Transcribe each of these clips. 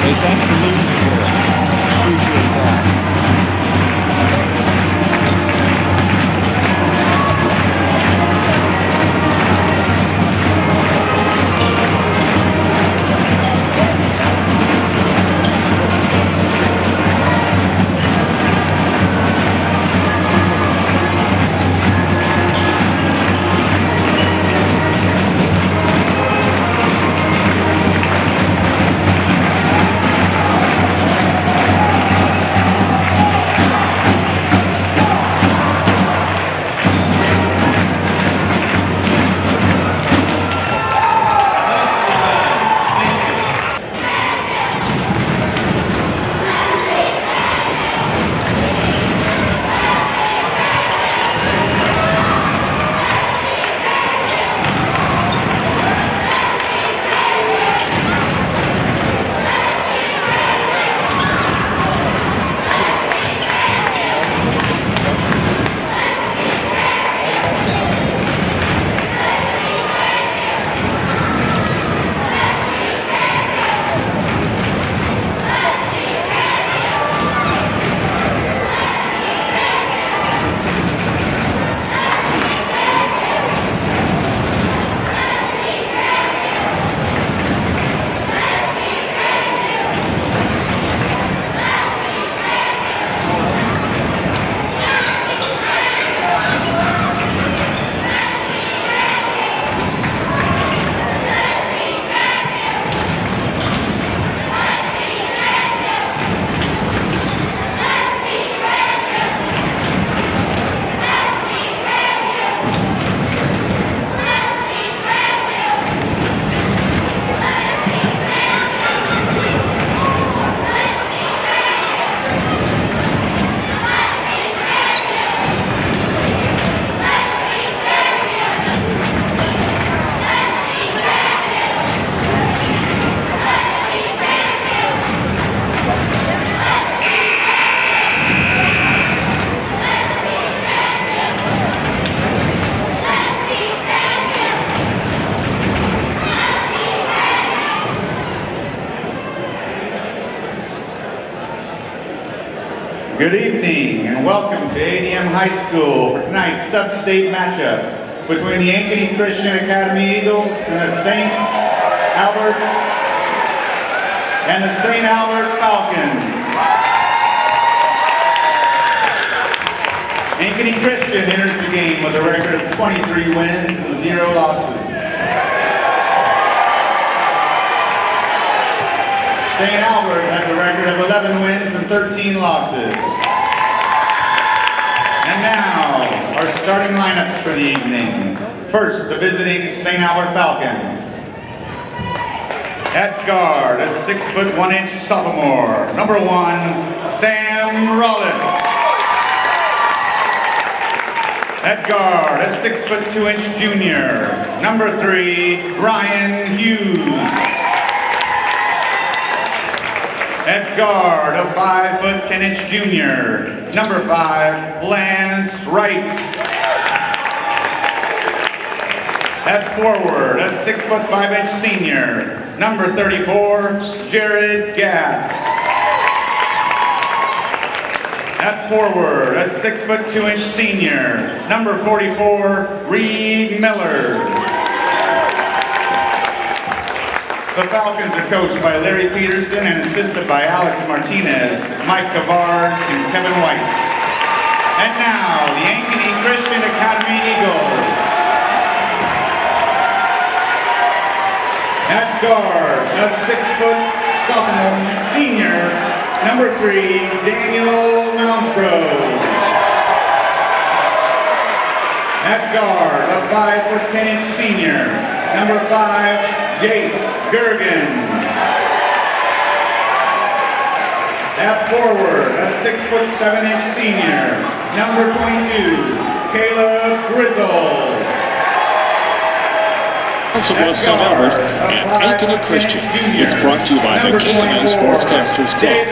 Hey, thanks for leaving me here. Appreciate that. Good evening and welcome to ADM High School for tonight's sub-state matchup between the Ankeny Christian Academy Eagles and the St. Albert Falcons. Ankeny Christian enters the game with a record of 23 wins and 0 losses. St. Albert has a record of 11 wins and 13 losses. And now, our starting lineups for the evening. First, the visiting St. Albert Falcons. At guard, a 6' 1" sophomore, number 1, Sam Rollis. At guard, a 6' 2" junior, number 3, Ryan Hughes. At guard, a 5' 10" junior, number 5, Lance Wright. At forward, a 6' 5" senior, number 34, Jared Gast. At forward, a 6' 2" senior, number 44, Reed Miller. The Falcons are coached by Larry Peterson and assisted by Alex Martinez, Mike Cavars, and Kevin White. And now, the Ankeny Christian Academy Eagles. At guard, a 6' sophomore senior, number 3, Daniel Lounsbro. At guard, a 5' 10" senior, number 5, Jace Gergen. At forward, a 6' 7" senior, number 22, Caleb Grizzle. Also was St. Albert and Ankeny Christian. It's brought to you by the Ankeny Sportscasters Club.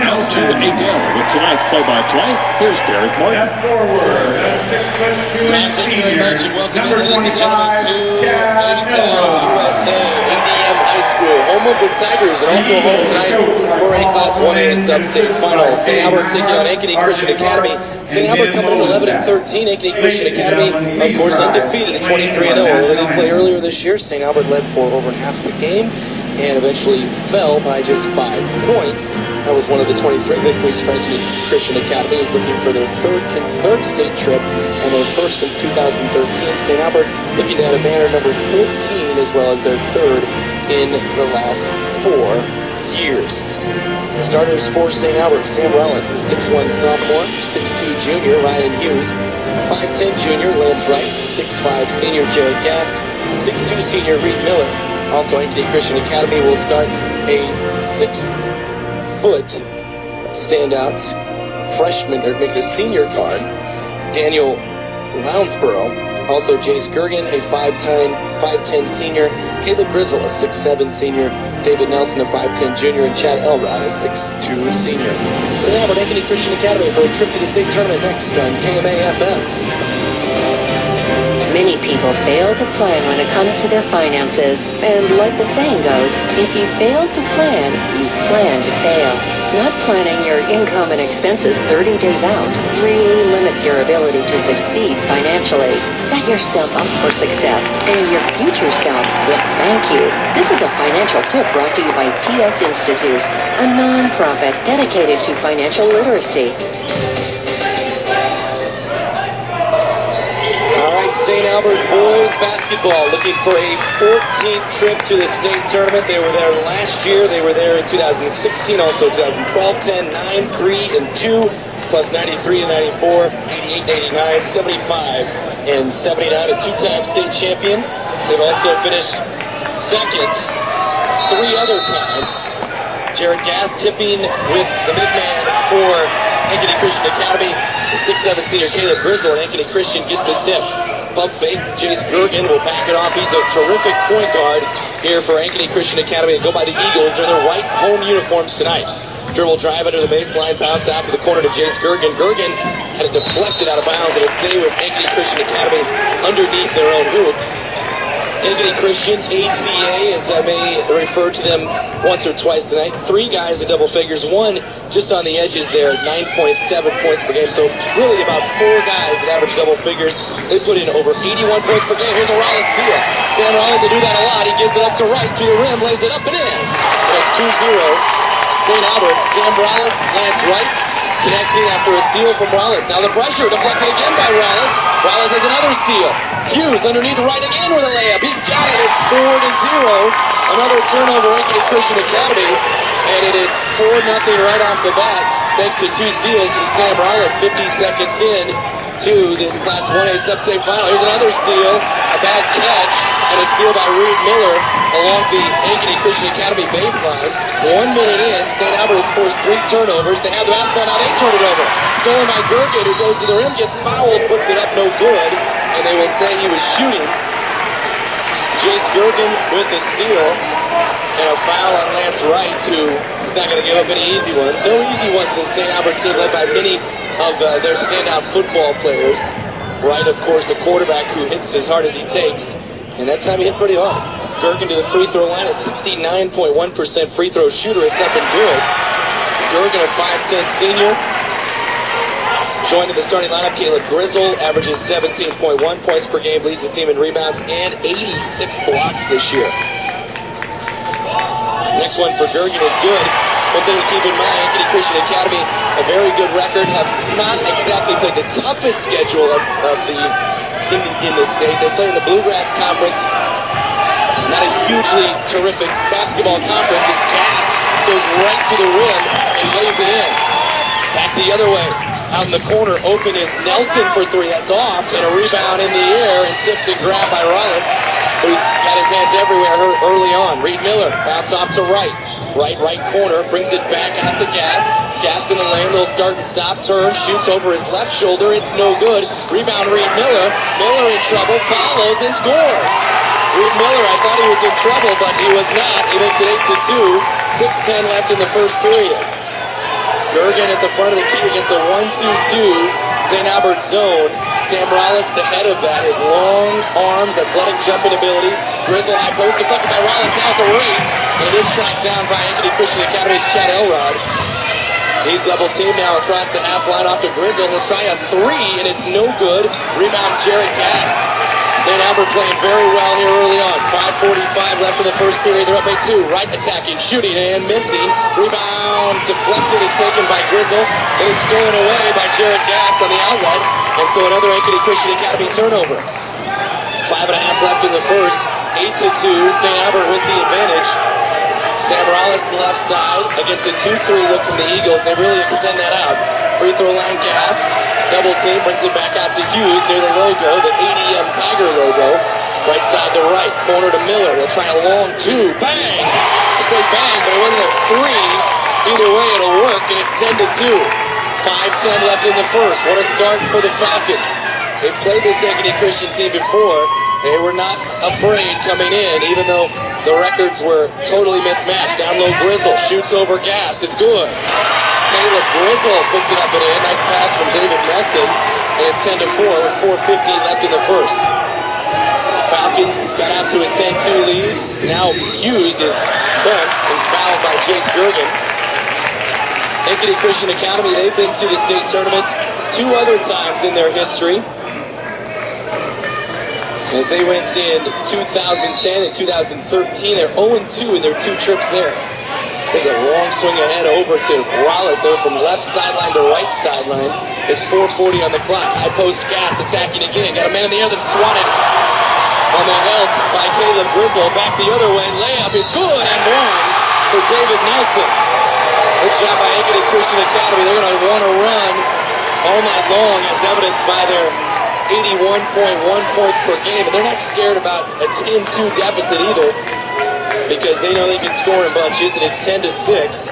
Now to ADM with tonight's play-by-play. Here's Derek Martin. At forward, a 6' 2" John, thank you very much, and welcome in, ladies and gentlemen, to ADM USA. ADM High School, home of the Tigers, and also home tonight for a Class 1A sub-state final. St. Albert taking on Ankeny Christian Academy. St. Albert coming in 11-13. Ankeny Christian Academy, of course, undefeated at 23-0. Although they didn't play earlier this year, St. Albert led for over half the game and eventually fell by just 5 points. That was one of the 23 victories for Ankeny Christian Academy, who's looking for their third state trip and their first since 2013. St. Albert looking to add a banner number 14 as well as their third in the last 4 years. Starters for St. Albert: Sam Rollis, a 6'1 sophomore, 6'2 junior Ryan Hughes, 5'10 junior Lance Wright, 6'5 senior Jared Gast, 6'2 senior Reed Miller. Also, Ankeny Christian Academy will start a 6-foot standout freshman, or make it a senior guard, Daniel Lounsborough. Also, Jace Gergen, a 5'10 senior, Caleb Grizzle, a 6'7 senior, David Nelson, a 5'10 junior, and Chad Elrod, a 6'2 senior. St. Albert Ankeny Christian Academy for a trip to the state tournament next on KMA-FM. Many people fail to plan when it comes to their finances. And like the saying goes, if you fail to plan, you plan to fail. Not planning your income and expenses 30 days out really limits your ability to succeed financially. Set yourself up for success, and your future self will thank you. This is a financial tip brought to you by TS Institute, a non-profit dedicated to financial literacy. St. Albert boys basketball looking for a 14th trip to the state tournament. They were there last year. They were there in 2016, also 2012, 10, 9, 3, and 2, plus 93 and 94, 88 and 89, 75 and 79, a 2-time state champion. They've also finished second 3 other times. Jared Gass tipping with the big man for Ankeny Christian Academy. The 6'7 senior Caleb Grizzle at Ankeny Christian gets the tip. Pump fake. Jace Gergen will back it off. He's a terrific point guard here for Ankeny Christian Academy. They go by the Eagles. They're in their white home uniforms tonight. Dribble drive under the baseline, bounce out to the corner to Jace Gergen. Gergen had it deflected out of bounds. It'll stay with Ankeny Christian Academy underneath their own hoop. Ankeny Christian, ACA, as I may refer to them once or twice tonight. 3 guys in double figures, 1 just on the edges there, 9.7 points per game. So really about 4 guys that average double figures. They put in over 81 points per game. Here's a Rollis steal. Sam Rollis will do that a lot. He gives it up to Wright, to the rim, lays it up and in. That's 2-0. St. Albert, Sam Rollis, Lance Wright, connecting after a steal from Rollis. Now the pressure deflected again by Rollis. Rollis has another steal. Hughes underneath Wright again with a layup. He's got it. It's 4-0. Another turnover, Ankeny Christian Academy. And it is 4-0 right off the bat, thanks to 2 steals from Sam Rollis 50 seconds in to this Class 1A sub-state final. Here's another steal, a bad catch, and a steal by Reed Miller along the Ankeny Christian Academy baseline. 1 minute in, St. Albert has forced 3 turnovers. They have the basketball, now they turn it over. Stolen by Gergen, who goes to the rim, gets fouled, puts it up, no good, and they will say he was shooting. Jace Gergen with the steal, and a foul on Lance Wright, who is not going to give up any easy ones. No easy ones to the St. Albert team, led by many of their standout football players. Wright, of course, the quarterback who hits as hard as he takes, and that time he hit pretty hard. Gergen to the free throw line, a 69.1% free throw shooter. It's up and good. Gergen, a 5'10 senior. Joined in the starting lineup, Caleb Grizzle averages 17.1 points per game, leads the team in rebounds and 86 blocks this year. Next one for Gergen is good. One thing to keep in mind, Ankeny Christian Academy, a very good record, have not exactly played the toughest schedule in the state. They play in the Bluegrass Conference. Not a hugely terrific basketball conference. It's Gast, goes right to the rim and lays it in. Back the other way. Out in the corner, open is Nelson for 3. That's off, and a rebound in the air and tipped and grabbed by Rollis, who's got his hands everywhere early on. Reed Miller, bounce off to Wright. Right corner, brings it back out to Gast. Gast in the lane, little start and stop, turn, shoots over his left shoulder. It's no good. Rebound, Reed Miller. Miller in trouble, follows and scores. Reed Miller, I thought he was in trouble, but he was not. He makes it 8-2. 6:10 left in the first period. Gergen at the front of the key against a 1-2-2 St. Albert zone. Sam Rollis, the head of that, his long arms, athletic jumping ability. Grizzle high post deflected by Rollis. Now it's a race. And it is tracked down by Ankeny Christian Academy's Chad Elrod. He's double teamed now across the half line off to Grizzle. He'll try a three, and it's no good. Rebound, Jared Gast. St. Albert playing very well here early on. 5:45 left in the first period. They're up 8-2. Right attacking, shooting, and missing. Rebound deflected and taken by Grizzle. And it's stolen away by Jared Gast on the outlet. And so another Ankeny Christian Academy turnover. 5.5 left in the first. 8-2. St. Albert with the advantage. Sam Rollis left side against a 2-3 look from the Eagles. They really extend that out. Free throw line Gast. Double team brings it back out to Hughes near the logo, the ADM Tiger logo. Right side to right, corner to Miller. He'll try a long two. Bang! I say bang, but it wasn't a three. Either way, it'll work, and it's 10-2. 5:10 left in the first. What a start for the Falcons. They've played this Ankeny Christian team before. They were not afraid coming in, even though the records were totally mismatched. Down low, Grizzle shoots over Gast. It's good. Caleb Grizzle puts it up and in. Nice pass from David Nelson. And it's 10-4 with 4:50 left in the first. Falcons got out to a 10-2 lead. Now Hughes is bumped and fouled by Jace Gergen. Ankeny Christian Academy, they've been to the state tournament 2 other times in their history. As they went in 2010 and 2013, they're 0-2 in their 2 trips there. There's a long swing ahead over to Rollis. They went from left sideline to right sideline. It's 4:40 on the clock. High post Gast attacking again. Got a man in the air that's swatted on the help by Caleb Grizzle. Back the other way. Layup is good and one for David Nelson. Good job by Ankeny Christian Academy. They're going to want to run all night long, as evidenced by their 81.1 points per game. And they're not scared about a 10-2 deficit either, because they know they can score in bunches, and it's 10-6.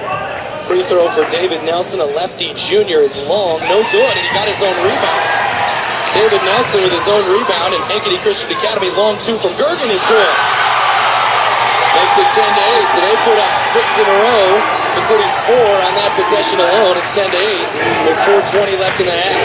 Free throw for David Nelson, a lefty junior, is long, no good, and he got his own rebound. David Nelson with his own rebound, and Ankeny Christian Academy, long 2 from Gergen is good. Makes it 10-8, so they put up 6 in a row, including 4 on that possession alone. It's 10-8 with 4:20 left in the half.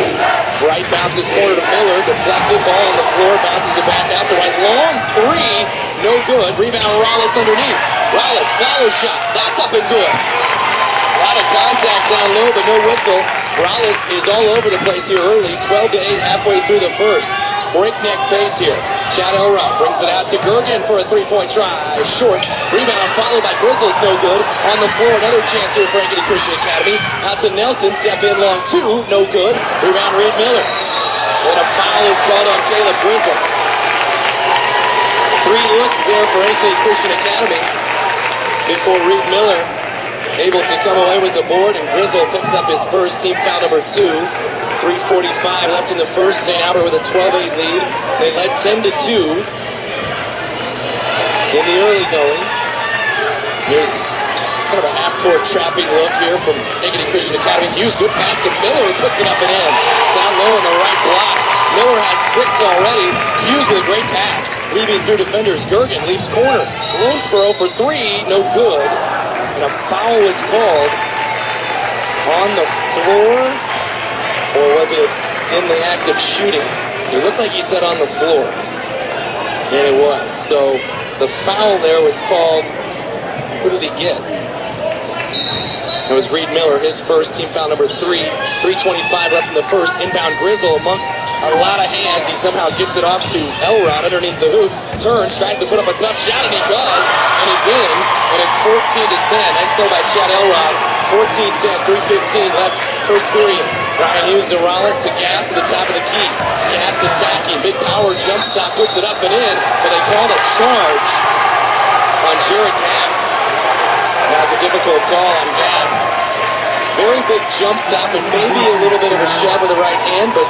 Right bounces corner to Miller, deflected, ball on the floor, bounces it back out to right. Long 3, no good. Rebound Rollis underneath. Rollis, follow shot, that's up and good. A lot of contact down low, but no whistle. Rollis is all over the place here early, 12-8 halfway through the first. Breakneck pace here. Chad Elrod brings it out to Gergen for a 3-point try. Short. Rebound followed by Grizzle's no good. On the floor, another chance here for Ankeny Christian Academy. Out to Nelson. Step in long 2. No good. Rebound Reed Miller. And a foul is called on Caleb Grizzle. 3 looks there for Ankeny Christian Academy before Reed Miller able to come away with the board, and Grizzle picks up his first, team foul number 2. 3:45 left in the first. St. Albert with a 12-8 lead. They led 10-2 in the early going. Here's kind of a half-court trapping look here from Ankeny Christian Academy. Hughes, good pass to Miller, who puts it up and in. Down low in the right block. Miller has 6 already. Hughes with a great pass, leaving through defenders. Gergen leaves corner. Lonesboro for 3, no good. And a foul was called on the floor. Or was it in the act of shooting? It looked like he said on the floor. And it was. So the foul there was called. Who did he get? It was Reed Miller, his first, team foul number 3. 3:25 left in the first. Inbound Grizzle amongst a lot of hands. He somehow gets it off to Elrod underneath the hoop. Turns, tries to put up a tough shot, and he does. And it's in. And it's 14-10. Nice play by Chad Elrod. 14-10. 3:15 left first period. Ryan Hughes to Rollis to Gast to the top of the key. Gast attacking. Big power jump stop. Puts it up and in. But they called a charge on Jared Gast. That's a difficult call on Gast. Very big jump stop and maybe a little bit of a shove with the right hand, but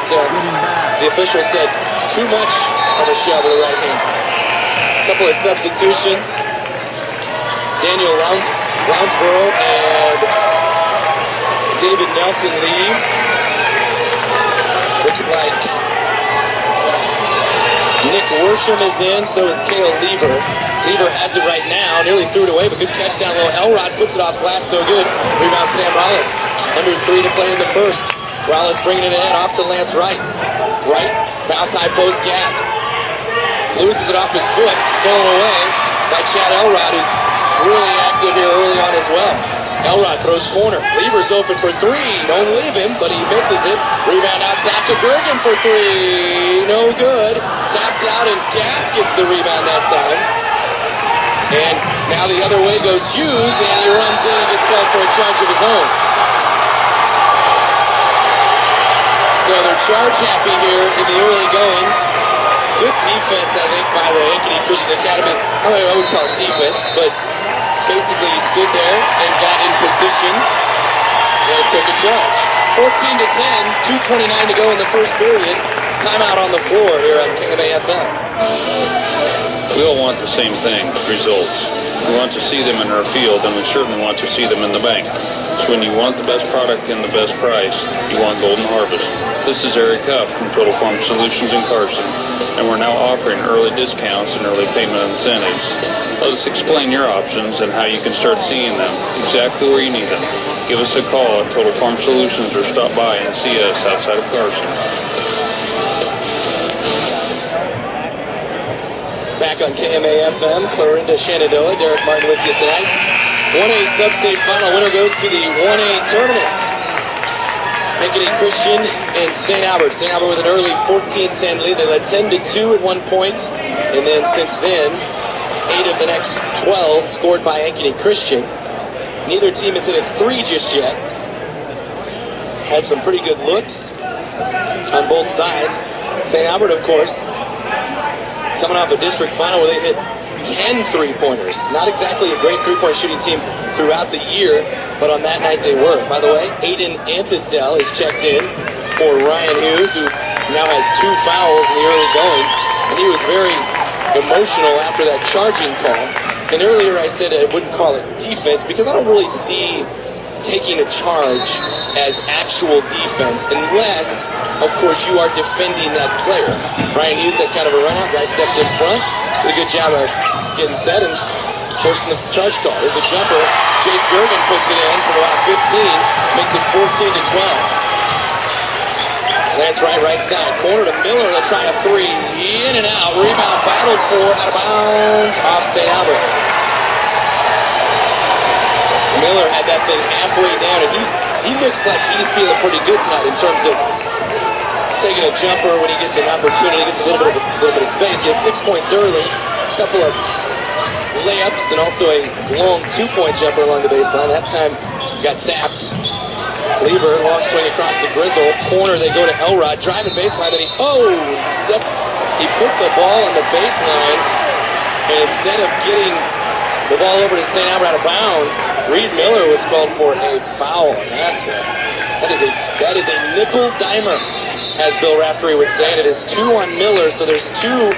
the official said too much of a shove with the right hand. A couple of substitutions. Daniel Lounsborough and David Nelson leave. Looks like Nick Worsham is in, so is Cale Lever. Lever has it right now, nearly threw it away, but good catch down low. Elrod puts it off glass, no good. Rebound Sam Rollis. Under 3 to play in the first. Rollis bringing it in, off to Lance Wright. Wright, bounce high post, gas. Loses it off his foot, stolen away by Chad Elrod, who's really active here early on as well. Elrod throws corner. Lever's open for 3. Don't leave him, but he misses it. Rebound out top to Gergen for 3. No good. Tapped out, and Gas gets the rebound that time. And now the other way goes Hughes, and he runs in and gets called for a charge of his own. So they're charge happy here in the early going. Good defense, I think, by the Ankeny Christian Academy. I wouldn't call it defense, but basically he stood there and got in position and took a charge. 14-10, 2:29 to go in the first period. Timeout on the floor here on KMA-FM. We all want the same thing, results. We want to see them in our field, and we certainly want to see them in the bank. So when you want the best product and the best price, you want Golden Harvest. This is Eric Huff from Total Farm Solutions in Carson, and we're now offering early discounts and early payment incentives. Let us explain your options and how you can start seeing them exactly where you need them. Give us a call at Total Farm Solutions or stop by and see us outside of Carson. Back on KMA-FM, Clarinda Shenandoah, Derek Martin with you tonight. 1A sub-state final winner goes to the 1A tournament. Ankeny Christian and St. Albert. St. Albert with an early 14-10 lead. They led 10-2 at one point, and then since then, 8 of the next 12 scored by Ankeny Christian. Neither team has hit a 3 just yet. Had some pretty good looks on both sides. St. Albert, of course, coming off a district final where they hit 10 three-pointers. Not exactly a great three-point shooting team throughout the year, but on that night they were. By the way, Aiden Antisdale is checked in for Ryan Hughes, who now has 2 fouls in the early going, and he was very emotional after that charging call. And earlier I said I wouldn't call it defense because I don't really see taking a charge as actual defense unless, of course, you are defending that player. Ryan Hughes had kind of a run out. Guy stepped in front. Did a good job of getting set and forcing the charge call. There's a jumper. Chase Gergen puts it in from about 15. Makes it 14-12. That's right side. Corner to Miller. They'll try a 3. In and out. Rebound battled for. Out of bounds. Off St. Albert. Miller had that thing halfway down, and he looks like he's feeling pretty good tonight in terms of taking a jumper when he gets an opportunity, gets a little bit of space. He has 6 points early, a couple of layups, and also a long 2-point jumper along the baseline. That time got tapped. Lever, long swing across to Grizzle. Corner, they go to Elrod, driving baseline, then he put the ball on the baseline, and instead of getting the ball over to St. Albert out of bounds, Reed Miller was called for a foul. That is a nickel dimer, as Bill Raftery would say, and it is 2 on Miller, so there's 2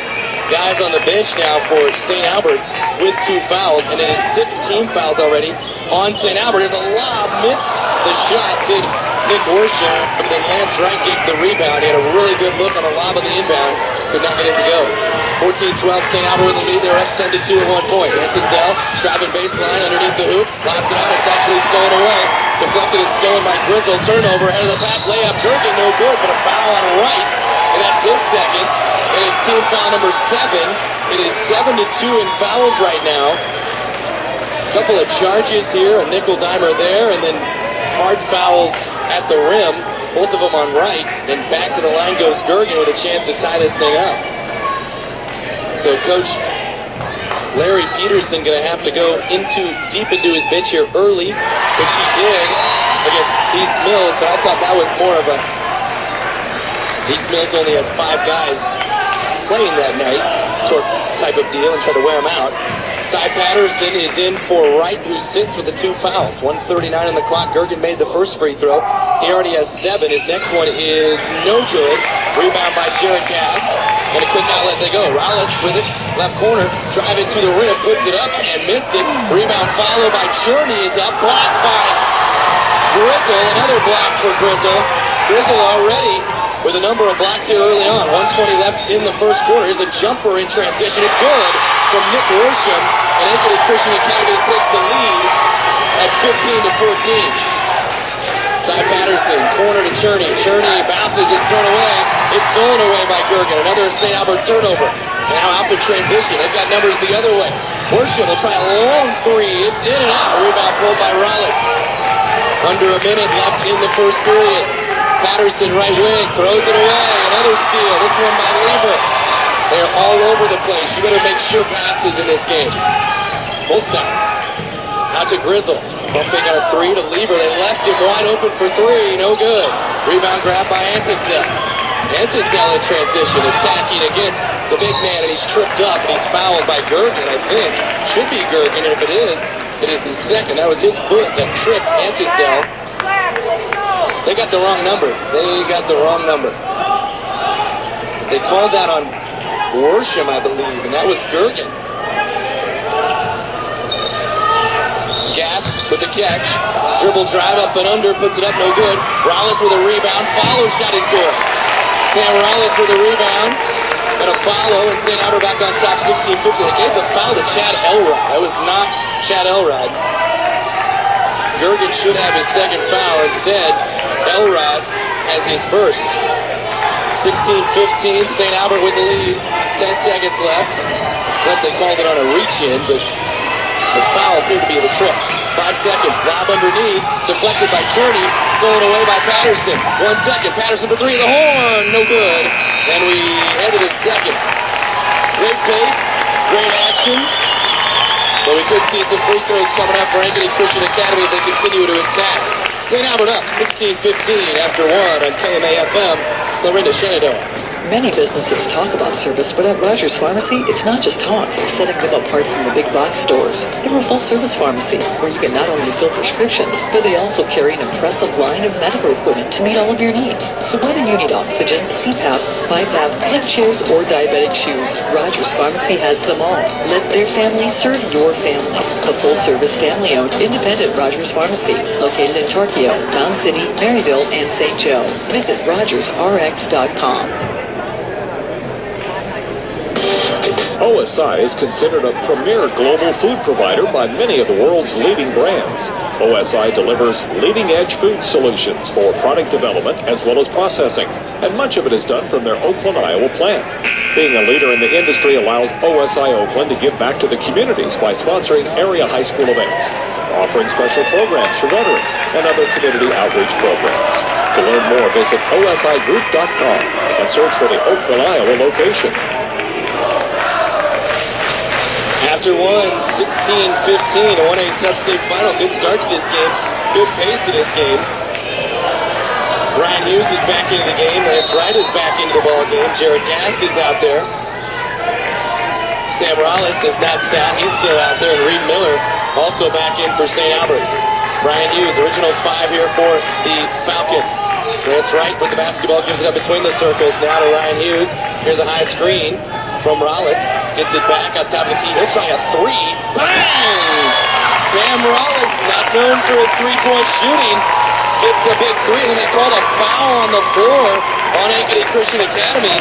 guys on the bench now for St. Albert with 2 fouls, and it is 6 team fouls already on St. Albert. There's a lob, missed the shot, did Nick Worsham, and then Lance Wright gets the rebound. He had a really good look on the lob of the inbound, could not get it to go. 14-12, St. Albert with the lead. They're up 10-2 at one point. Antisdale driving baseline underneath the hoop, lobs it out. It's actually stolen away. Deflected and stolen by Grizzle. Turnover, head of the back, layup. Gergen, no good, but a foul on Wright, and that's his second. And it's team foul number 7. It is 7-2 in fouls right now. A couple of charges here, a nickel dimer there, and then hard fouls at the rim. Both of them on Wright, and back to the line goes Gergen with a chance to tie this thing up. So Coach Larry Peterson going to have to go deep into his bench here early, which he did against East Mills, but I thought that was more of a... East Mills only had 5 guys playing that night, type of deal, and tried to wear them out. Cy Patterson is in for Wright, who sits with the 2 fouls. 1:39 on the clock. Gergen made the first free throw. He already has 7. His next one is no good. Rebound by Jared Cast. And a quick outlet they go. Rollis with it. Left corner. Driving to the rim. Puts it up and missed it. Rebound followed by Journey is up. Blocked by Grizzle. Another block for Grizzle. Grizzle already with a number of blocks here early on. 1:20 left in the first quarter. Here's a jumper in transition. It's good from Nick Worsham, and Ankeny Christian Academy takes the lead at 15-14. Cy Patterson, corner to Cherney. Cherney bounces, it's thrown away. It's stolen away by Gergen. Another St. Albert turnover. And now out for transition. They've got numbers the other way. Worsham will try a long three. It's in and out. Rebound pulled by Rollis. Under a minute left in the first period. Patterson, right wing, throws it away. Another steal. This one by Lever. They're all over the place. You better make sure passes in this game. Both sides. Out to Grizzle. Bumping on a three to Lever. They left him wide open for three. No good. Rebound grab by Antistel. Antistel in transition, attacking against the big man, and he's tripped up, and he's fouled by Gergen, I think. Should be Gergen, and if it is his second. That was his foot that tripped Antistel. They got the wrong number. They called that on Worsham, I believe, and that was Gergen. Gast with the catch. Dribble drive up and under, puts it up, no good. Rollis with a rebound. Follow shot is good. Sam Rollis with a rebound and a follow, and St. Albert back on top 16-15. They gave the foul to Chad Elrod. That was not Chad Elrod. Gergen should have his second foul. Instead, Elrod has his first. 16-15, St. Albert with the lead. 10 seconds left. Unless they called it on a reach-in, but the foul appeared to be the trip. 5 seconds, lob underneath, deflected by Cherney, stolen away by Patterson. 1 second, Patterson for three, the horn, no good. And we head to the second. Great pace, great action, but we could see some free throws coming up for Ankeny Christian Academy if they continue to attack. St. Albert up 16-15 after one on KMA-FM, Clarinda Shenandoah. Many businesses talk about service, but at Rogers Pharmacy, it's not just talk, setting them apart from the big box stores. They're a full-service pharmacy where you can not only fill prescriptions, but they also carry an impressive line of medical equipment to meet all of your needs. So whether you need oxygen, CPAP, BiPAP, lift chairs, or diabetic shoes, Rogers Pharmacy has them all. Let their family serve your family. The full-service, family-owned, independent Rogers Pharmacy, located in Tarkio, Mound City, Maryville, and St. Joe. Visit RogersRx.com. OSI is considered a premier global food provider by many of the world's leading brands. OSI delivers leading-edge food solutions for product development as well as processing, and much of it is done from their Oakland, Iowa plant. Being a leader in the industry allows OSI Oakland to give back to the communities by sponsoring area high school events, offering special programs for veterans, and other community outreach programs. To learn more, visit osigroup.com and search for the Oakland, Iowa location. After one, 16-15, a 1A sub-state final. Good start to this game. Good pace to this game. Ryan Hughes is back into the game. Lance Wright is back into the ball game. Jared Gast is out there. Sam Rollis has not sat. He's still out there. And Reed Miller also back in for St. Albert. Ryan Hughes, original five here for the Falcons. Lance Wright with the basketball, gives it up between the circles. Now to Ryan Hughes. Here's a high screen from Rollis. Gets it back on top of the key. He'll try a three. Bang! Sam Rollis, not known for his three-point shooting, gets the big three. And they called a foul on the floor on Ankeny Christian Academy.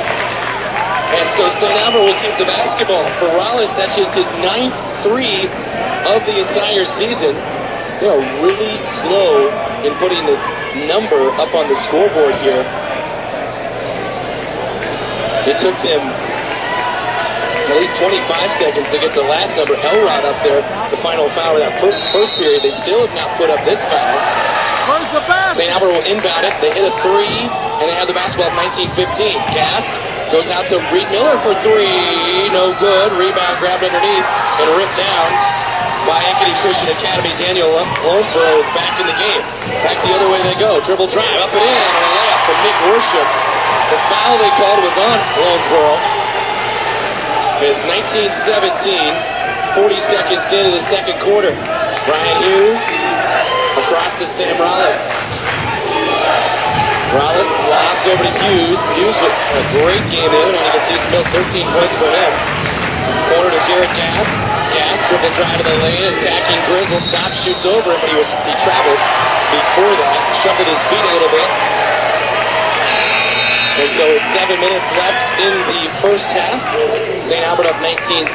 And so St. Albert will keep the basketball. For Rollis, that's just his 9th three of the entire season. They are really slow in putting the number up on the scoreboard here. It took them at least 25 seconds to get the last number, Elrod, up there, the final foul of that first period. They still have not put up this foul. St. Albert will inbound it. They hit a three, and they have the basketball at 19-15. Gast goes out to Reed Miller for three. No good. Rebound grabbed underneath and ripped down by Ankeny Christian Academy. Daniel Lonesboro is back in the game. Back the other way they go. Dribble drive up and in, and a layup from Nick Worsham. The foul they called was on Lonesboro. It's 19-17, 40 seconds into the second quarter. Ryan Hughes across to Sam Rollis. Rollis lobs over to Hughes. Hughes with a great game in, and you can see Mills 13 points for him. Corner to Jared Gast. Gast dribble drive in the lane, attacking Grizzle. Stops, shoots over him, but he traveled before that. Shuffled his feet a little bit. And so 7 minutes left in the first half. St. Albert up 19-17,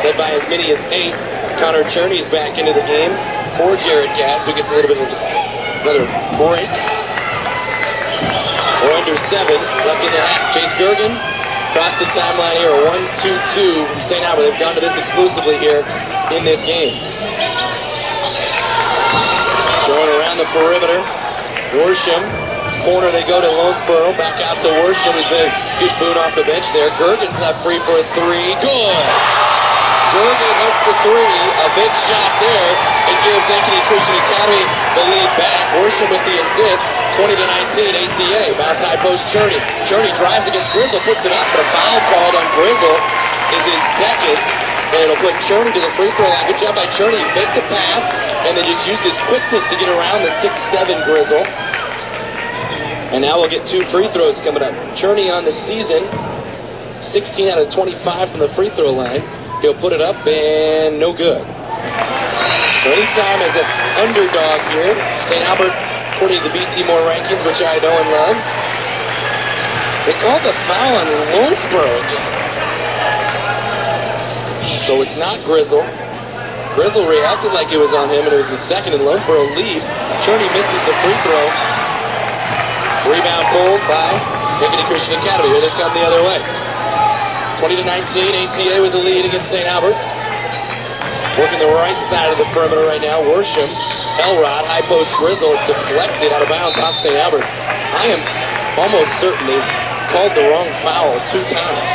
led by as many as 8. Connor Cherney's back into the game for Jared Gass, who gets a little bit of another break. We're under 7 left in the half. Chase Gergen across the timeline here, a 1-2-2 from St. Albert. They've gone to this exclusively here in this game. Throwing around the perimeter. Worsham. Corner they go to Lonesboro. Back out to Worsham, who's been a good boot off the bench there. Gergen's left free for a 3. Good! Gergen hits the 3. A big shot there. It gives Ankeny Christian Academy the lead back. Worsham with the assist. 20-19 ACA. Bounce high post Cherney. Cherney drives against Grizzle, puts it up, but a foul called on Grizzle is his second. And it'll put Cherney to the free throw line. Good job by Cherney. He faked the pass and then just used his quickness to get around the 6'7" Grizzle. And now we'll get 2 free throws coming up. Cherney on the season, 16 out of 25 from the free throw line. He'll put it up and no good. So anytime as an underdog here, St. Albert, according to the BC More rankings, which I know and love, they called the foul on Lonesboro again. So it's not Grizzle. Grizzle reacted like it was on him, and it was the second, and Lonesboro leaves. Cherney misses the free throw. Rebound pulled by Ankeny Christian Academy. Here they come the other way. 20-19, ACA with the lead against St. Albert. Working the right side of the perimeter right now. Worsham, Elrod, high post Grizzle. It's deflected out of bounds off St. Albert. I am almost certain they've called the wrong foul 2 times.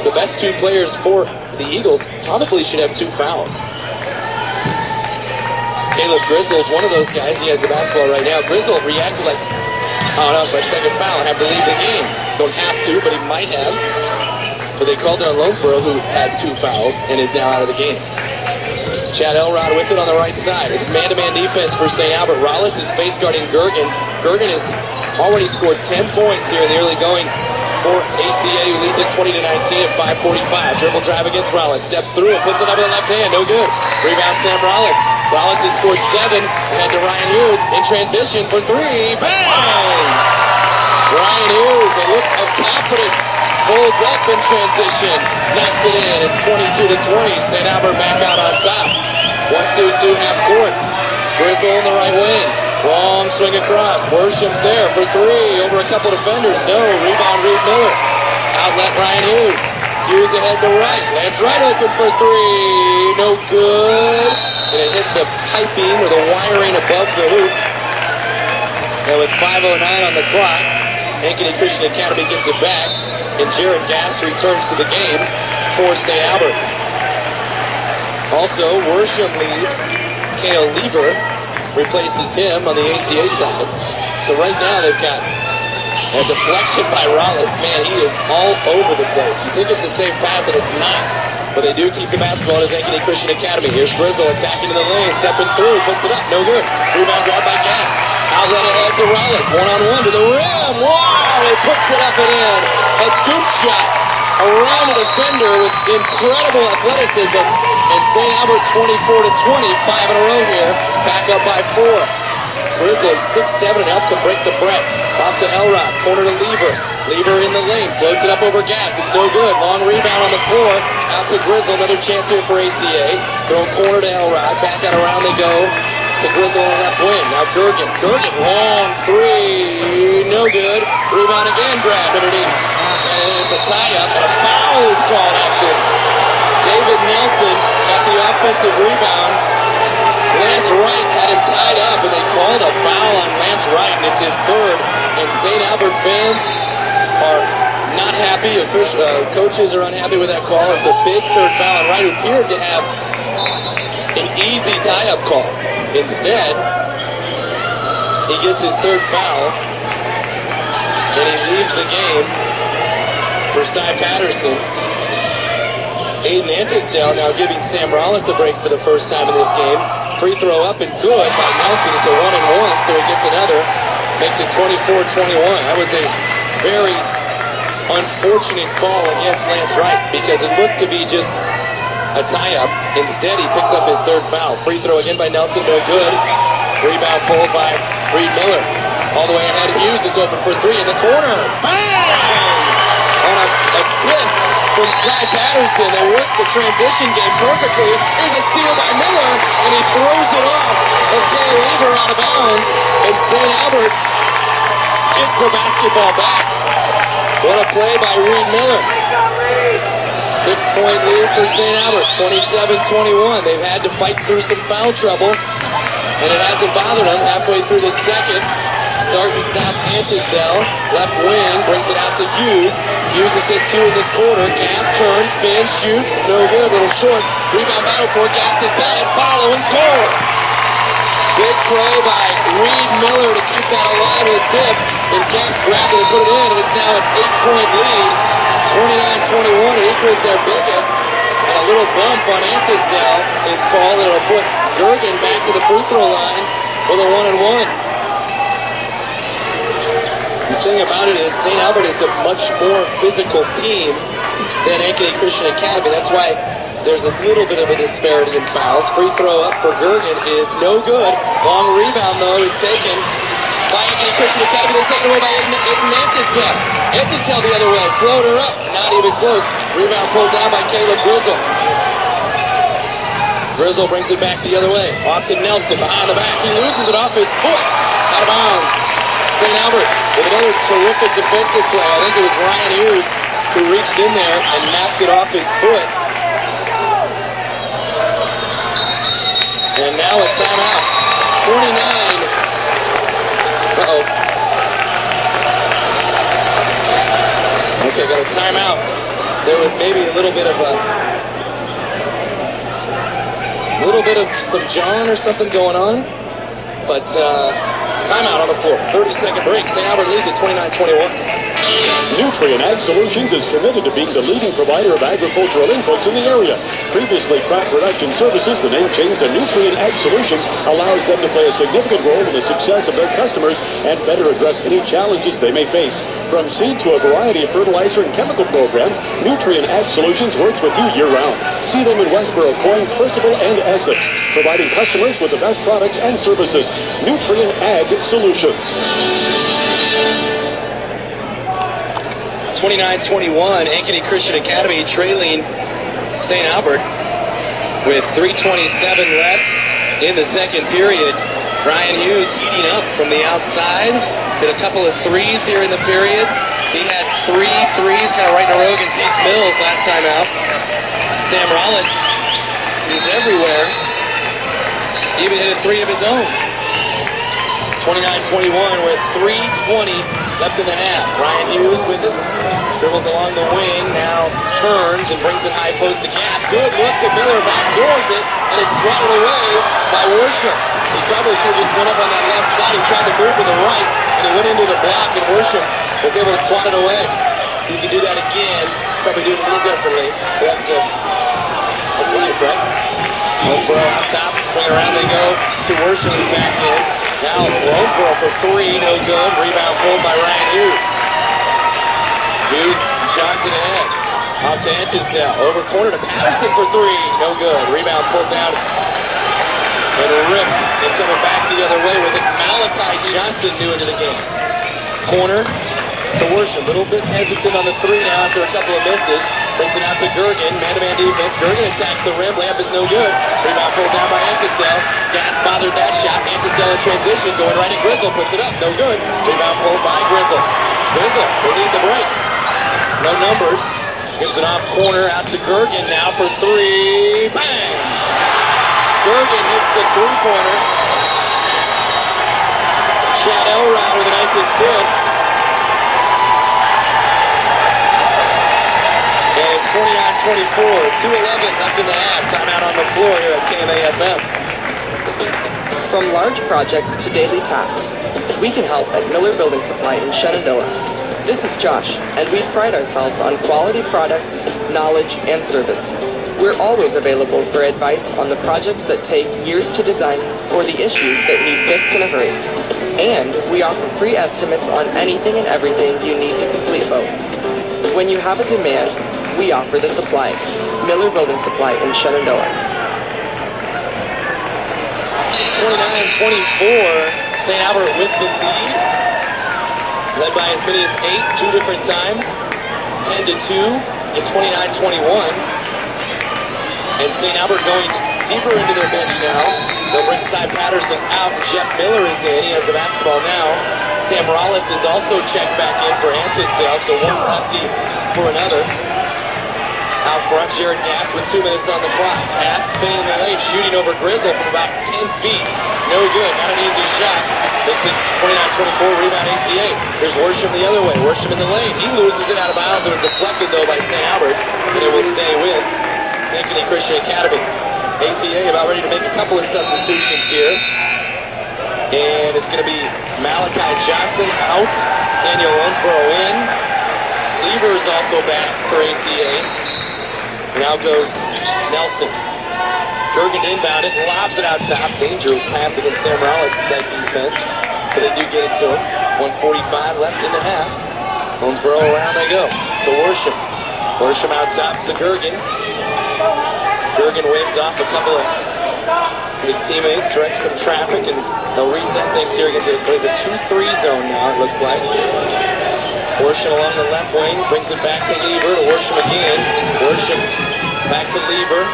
The best 2 players for the Eagles probably should have 2 fouls. Caleb Grizzle's one of those guys. He has the basketball right now. Grizzle reacted like, oh no, it's my second foul. I have to leave the game. Don't have to, but he might have. But they called it on Lonesboro, who has 2 fouls and is now out of the game. Chad Elrod with it on the right side. It's man-to-man defense for St. Albert. Rollis is face guarding Gergen. Gergen has already scored 10 points here in the early going for ACA, who leads it 20-19 at 5:45. Dribble drive against Rollis. Steps through and puts it up with the left hand. No good. Rebound Sam Rollis. Rollis has scored 7. Ahead to Ryan Hughes in transition for 3. Bang! Ryan Hughes, a look of confidence, pulls up in transition, knocks it in. It's 22-20. St. Albert back out on top. 1-2-2 half court. Grizzle in the right wing. Long swing across. Worsham's there for 3 over a couple defenders. No. Rebound Reed Miller. Outlet Ryan Hughes. Hughes ahead to right. Lance Wright open for 3. No good. And it hit the piping or the wiring above the hoop. And with 5:09 on the clock, Ankeny Christian Academy gets it back. And Jared Gast returns to the game for St. Albert. Also, Worsham leaves. Kale Lever replaces him on the ACA side. So right now they've got a deflection by Rollis. Man, he is all over the place. You think it's the same pass, and it's not. But they do keep the basketball at Ankeny Christian Academy. Here's Grizzle attacking to the lane, stepping through, puts it up, no good. Rebound grab by Gass. Outlet ahead to Rollis, one-on-one to the rim. Wow, he puts it up and in. A scoop shot around a defender with incredible athleticism. And St. Albert 24-20, 5 in a row here. Back up by 4. Grizzle 6'7" and helps them break the press. Off to Elrod, corner to Lever. Lever in the lane, floats it up over Gass. It's no good. Long rebound on the floor. Out to Grizzle, another chance here for ACA. Thrown corner to Elrod. Back out around they go to Grizzle on the left wing. Now Gergen. Gergen, long 3. No good. Rebound again, grabbed underneath. And it's a tie-up, and a foul is called, actually. David Nelson got the offensive rebound. Lance Wright had him tied up, and they called a foul on Lance Wright, and it's his 3rd. And St. Albert fans are not happy. Coaches are unhappy with that call. It's a big 3rd foul on Wright, who appeared to have an easy tie-up call. Instead, he gets his 3rd foul, and he leaves the game for Cy Patterson. Aiden Antistel now giving Sam Rollis a break for the first time in this game. Free throw up and good by Nelson. It's a 1-and-1, so he gets another. Makes it 24-21. That was a very unfortunate call against Lance Wright because it looked to be just a tie-up. Instead, he picks up his 3rd foul. Free throw again by Nelson, no good. Rebound pulled by Reed Miller. All the way ahead, Hughes is open for three in the corner. Bang! On an assist from Cy Patterson. They worked the transition game perfectly. Here's a steal by Miller, and he throws it off of Gale Lever out of bounds. And St. Albert gets the basketball back. What a play by Reed Miller. 6-point lead for St. Albert, 27-21. They've had to fight through some foul trouble, and it hasn't bothered them halfway through the second. Start and stop Antisdale, left wing, brings it out to Hughes. Hughes has hit two in this quarter. Gas turns, spins, shoots, no good, a little short. Rebound battle for Gast has got it, follow and score. Big play by Reed Miller to keep that alive with a tip. And Gast grabbed it and put it in, and it's now an 8-point lead. 29-21, it equals their biggest. And a little bump on Antisdale is called, and it'll put Gergen back to the free throw line with a 1-and-1. The thing about it is St. Albert is a much more physical team than Ankeny Christian Academy. That's why there's a little bit of a disparity in fouls. Free throw up for Gergen is no good. Long rebound, though, is taken by Ankeny Christian Academy, then taken away by Aiden Antisdale. Antisdale the other way. Floater up. Not even close. Rebound pulled down by Caleb Grizzle. Grizzle brings it back the other way. Off to Nelson behind the back. He loses it off his foot. Out of bounds. St. Albert with another terrific defensive play. I think it was Ryan Hughes who reached in there and knocked it off his foot. And now a timeout. 29. Uh-oh. Okay, got a timeout. There was maybe a little bit of some John or something going on. But timeout on the floor. 30-second break. St. Albert leads at 29-21. Nutrien Ag Solutions is committed to being the leading provider of agricultural inputs in the area. Previously Crop Production Services, the name change to Nutrien Ag Solutions allows them to play a significant role in the success of their customers and better address any challenges they may face. From seed to a variety of fertilizer and chemical programs, Nutrien Ag Solutions works with you year-round. See them in Westboro, Coyne, Percival, and Essex, providing customers with the best products and services. Nutrien Ag Solutions. 29-21, Ankeny Christian Academy trailing St. Albert with 3:27 left in the second period. Ryan Hughes heating up from the outside. Hit a couple of threes here in the period. He had 3 threes kind of right in a row against East Mills last time out. Sam Rollis is everywhere. Even hit a 3 of his own. 29-21 with 3:20 left in the half. Ryan Hughes with it. Dribbles along the wing, now turns and brings it high post to Gas. Good look to Miller, backdoors it, and it's swatted away by Worsham. He probably should have just went up on that left side. He tried to move to the right, and he went into the block, and Worsham was able to swat it away. If you can do that again, probably do it a little differently. But that's life, right? Owensboro out top, swing around, they go to Worsham, who's back in. Now Owensboro for 3, no good. Rebound pulled by Ryan Hughes. Hughes jogs it ahead. Off to Antisdale. Over corner to Patterson for 3. No good. Rebound pulled down and ripped. And coming back the other way with it. Malachi Johnson new into the game. Corner to Worsham. A little bit hesitant on the 3 now after a couple of misses. Brings it out to Gergen. Man-to-man defense. Gergen attacks the rim. Layup is no good. Rebound pulled down by Antisdale. Gas bothered that shot. Antisdale in transition. Going right at Grizzle. Puts it up. No good. Rebound pulled by Grizzle. Grizzle will lead the break. No numbers. Gives it off corner out to Gergen now for 3. Bang! Gergen hits the 3-pointer. Chad Elrod with a nice assist. And it's 29-24. 2:11 left in the half. Timeout on the floor here at KMA-FM. From large projects to daily tasks, we can help at Miller Building Supply in Shenandoah. This is Josh, and we pride ourselves on quality products, knowledge, and service. We're always available for advice on the projects that take years to design or the issues that need fixed in a hurry. And we offer free estimates on anything and everything you need to complete a boat. When you have a demand, we offer the supply. Miller Building Supply in Shenandoah. 29-24, St. Albert with the lead. Led by as many as 8, 2 different times. 10-2 and 29-21. And St. Albert going deeper into their bench now. They'll bring Cy Patterson out. Jeff Miller is in. He has the basketball now. Sam Morales is also checked back in for Antisdale, so one lefty for another. Out front, Jared Gass with 2 minutes on the clock. Pass, spinning in the lane, shooting over Grizzle from about 10 feet. No good, not an easy shot. Makes it 29-24, rebound ACA. There's Worsham the other way, Worsham in the lane. He loses it out of bounds. It was deflected, though, by St. Albert, and it will stay with Ankeny Christian Academy. ACA about ready to make a couple of substitutions here. And it's going to be Malachi Johnson out, Daniel Owensboro in. Lever's also back for ACA. And out goes Nelson. Gergen inbound it, lobs it out top. Dangerous pass against Sam Morales, that defense. But they do get it to him. 1:45 left in the half. Owensboro around they go to Worsham. Worsham out top to Gergen. Gergen waves off a couple of his teammates, directs some traffic, and they'll reset things here against a 2-3 zone now, it looks like. Worsham along the left wing, brings it back to Lever, to Worsham again. Worsham back to Lever.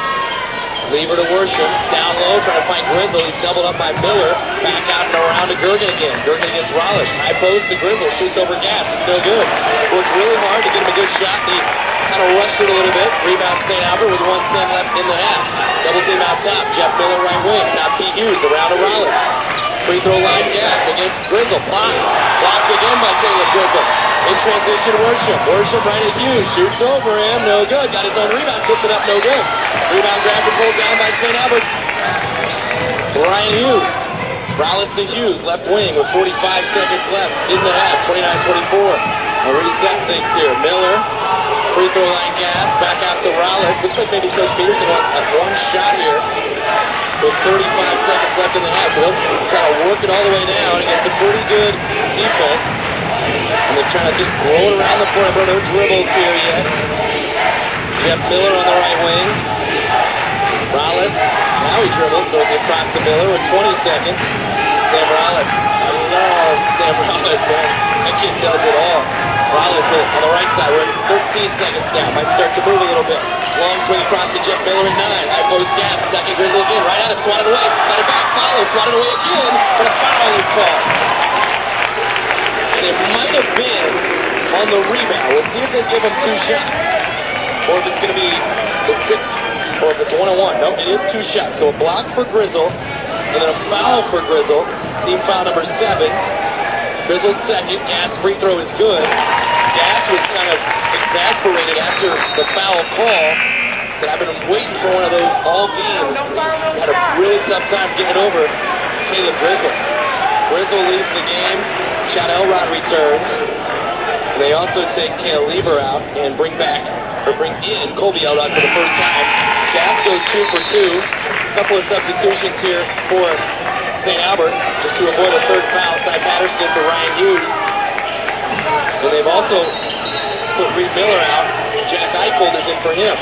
Lever to Worsham, down low, trying to find Grizzle. He's doubled up by Miller. Back out and around to Gergen again. Gergen against Rollis. High post to Grizzle, shoots over Gas. It's no good. Works really hard to get him a good shot. He kind of rushed it a little bit. Rebound St. Albert with 1:10 left in the half. Double team out top. Jeff Miller right wing. Top Key Hughes around to Rollis. Free throw line Gas against Grizzle. Blocked. Blocked again by Caleb Grizzle. In transition, Worsham. Worsham right at Hughes. Shoots over him. No good. Got his own rebound. Tipped it up. No good. Rebound grabbed and pulled down by St. Albert's. To Ryan Hughes. Rollis to Hughes. Left wing with 45 seconds left in the half. 29-24. A reset things here. Miller. Free throw line Gas. Back out to Rollis. Looks like maybe Coach Peterson wants one shot here. With 35 seconds left in the half. So they'll try to work it all the way down against a pretty good defense. And they're trying to just roll it around the perimeter. No dribbles here yet. Jeff Miller on the right wing. Rollis, now he dribbles, throws it across to Miller with 20 seconds. Sam Rollis, I love Sam Rollis, man. That kid does it all. Rollis on the right side, we're at 13 seconds now. Might start to move a little bit. Long swing across to Jeff Miller at 9. High post Gas, attacking Grizzle again. Right at him, swatted away. Got it back, follow, swatted away again. But a foul is called. And it might have been on the rebound. We'll see if they give him 2 shots. Or if it's going to be the 6th, or if it's 1-on-1. No, it is 2 shots. So a block for Grizzle, and then a foul for Grizzle. Team foul number 7. Grizzle's second. Gas free throw is good. Gas was kind of exasperated after the foul call. Said, I've been waiting for one of those all games. He's had a really tough time getting it over Caleb Grizzle. Grizzle leaves the game. Chad Elrod returns. And they also take Cale Lever out and bring in Colby Elrod for the first time. Gas goes 2 for 2. A couple of substitutions here for St. Albert, just to avoid a third foul. Cy Patterson for Ryan Hughes. And they've also put Reed Miller out. Jack Eicholt is in for him.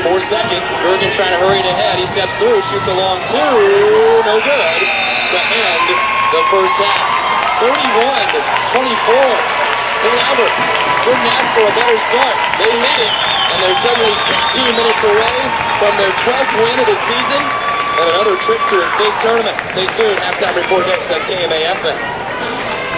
4 seconds. Gergen trying to hurry it ahead. He steps through, shoots a long 2. No good to end the first half. 31-24. St. Albert couldn't ask for a better start. They lead it, and they're suddenly 16 minutes away from their 12th win of the season and another trip to a state tournament. Stay tuned. Halftime report next on KMA-FM.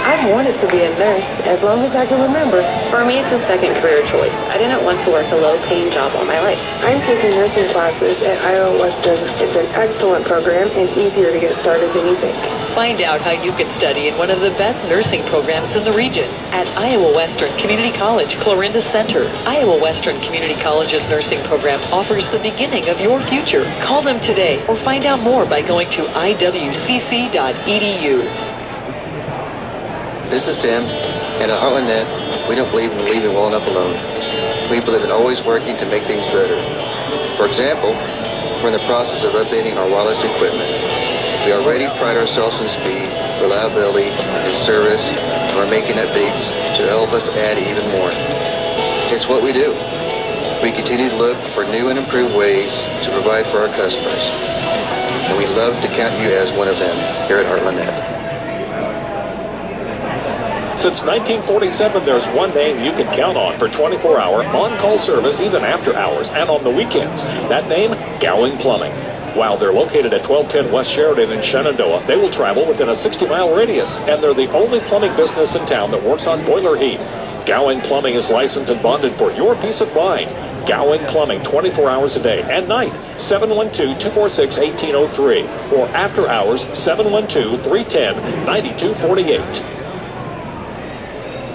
I've wanted to be a nurse as long as I can remember. For me, it's a second career choice. I didn't want to work a low-paying job all my life. I'm taking nursing classes at Iowa Western. It's an excellent program and easier to get started than you think. Find out how you can study in one of the best nursing programs in the region at Iowa Western Community College, Clarinda Center. Iowa Western Community College's nursing program offers the beginning of your future. Call them today or find out more by going to iwcc.edu. This is Tim, and at Heartland.net, we don't believe in leaving well enough alone. We believe in always working to make things better. For example, we're in the process of updating our wireless equipment. We already pride ourselves in speed, reliability, and service, and we're making updates to help us add even more. It's what we do. We continue to look for new and improved ways to provide for our customers. and we love to count you as one of them here at Heartland Net. Since 1947, there's one name you can count on for 24-hour on-call service even after hours and on the weekends. That name, Gowing Plumbing. While they're located at 1210 West Sheridan in Shenandoah, they will travel within a 60-mile radius, and they're the only plumbing business in town that works on boiler heat. Gowing Plumbing is licensed and bonded for your peace of mind. Gowing Plumbing, 24 hours a day and night, 712-246-1803, or after hours, 712-310-9248.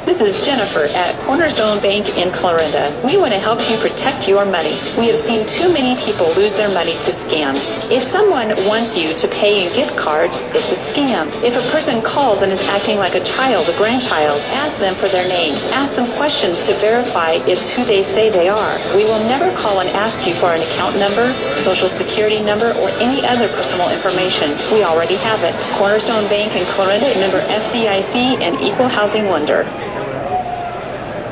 This is Jennifer at Cornerstone Bank in Clarinda. We want to help you protect your money. We have seen too many people lose their money to scams. If someone wants you to pay in gift cards, it's a scam. If a person calls and is acting like a child, a grandchild, ask them for their name. Ask them questions to verify it's who they say they are. We will never call and ask you for an account number, social security number, or any other personal information. We already have it. Cornerstone Bank in Clarinda, member FDIC and equal housing lender.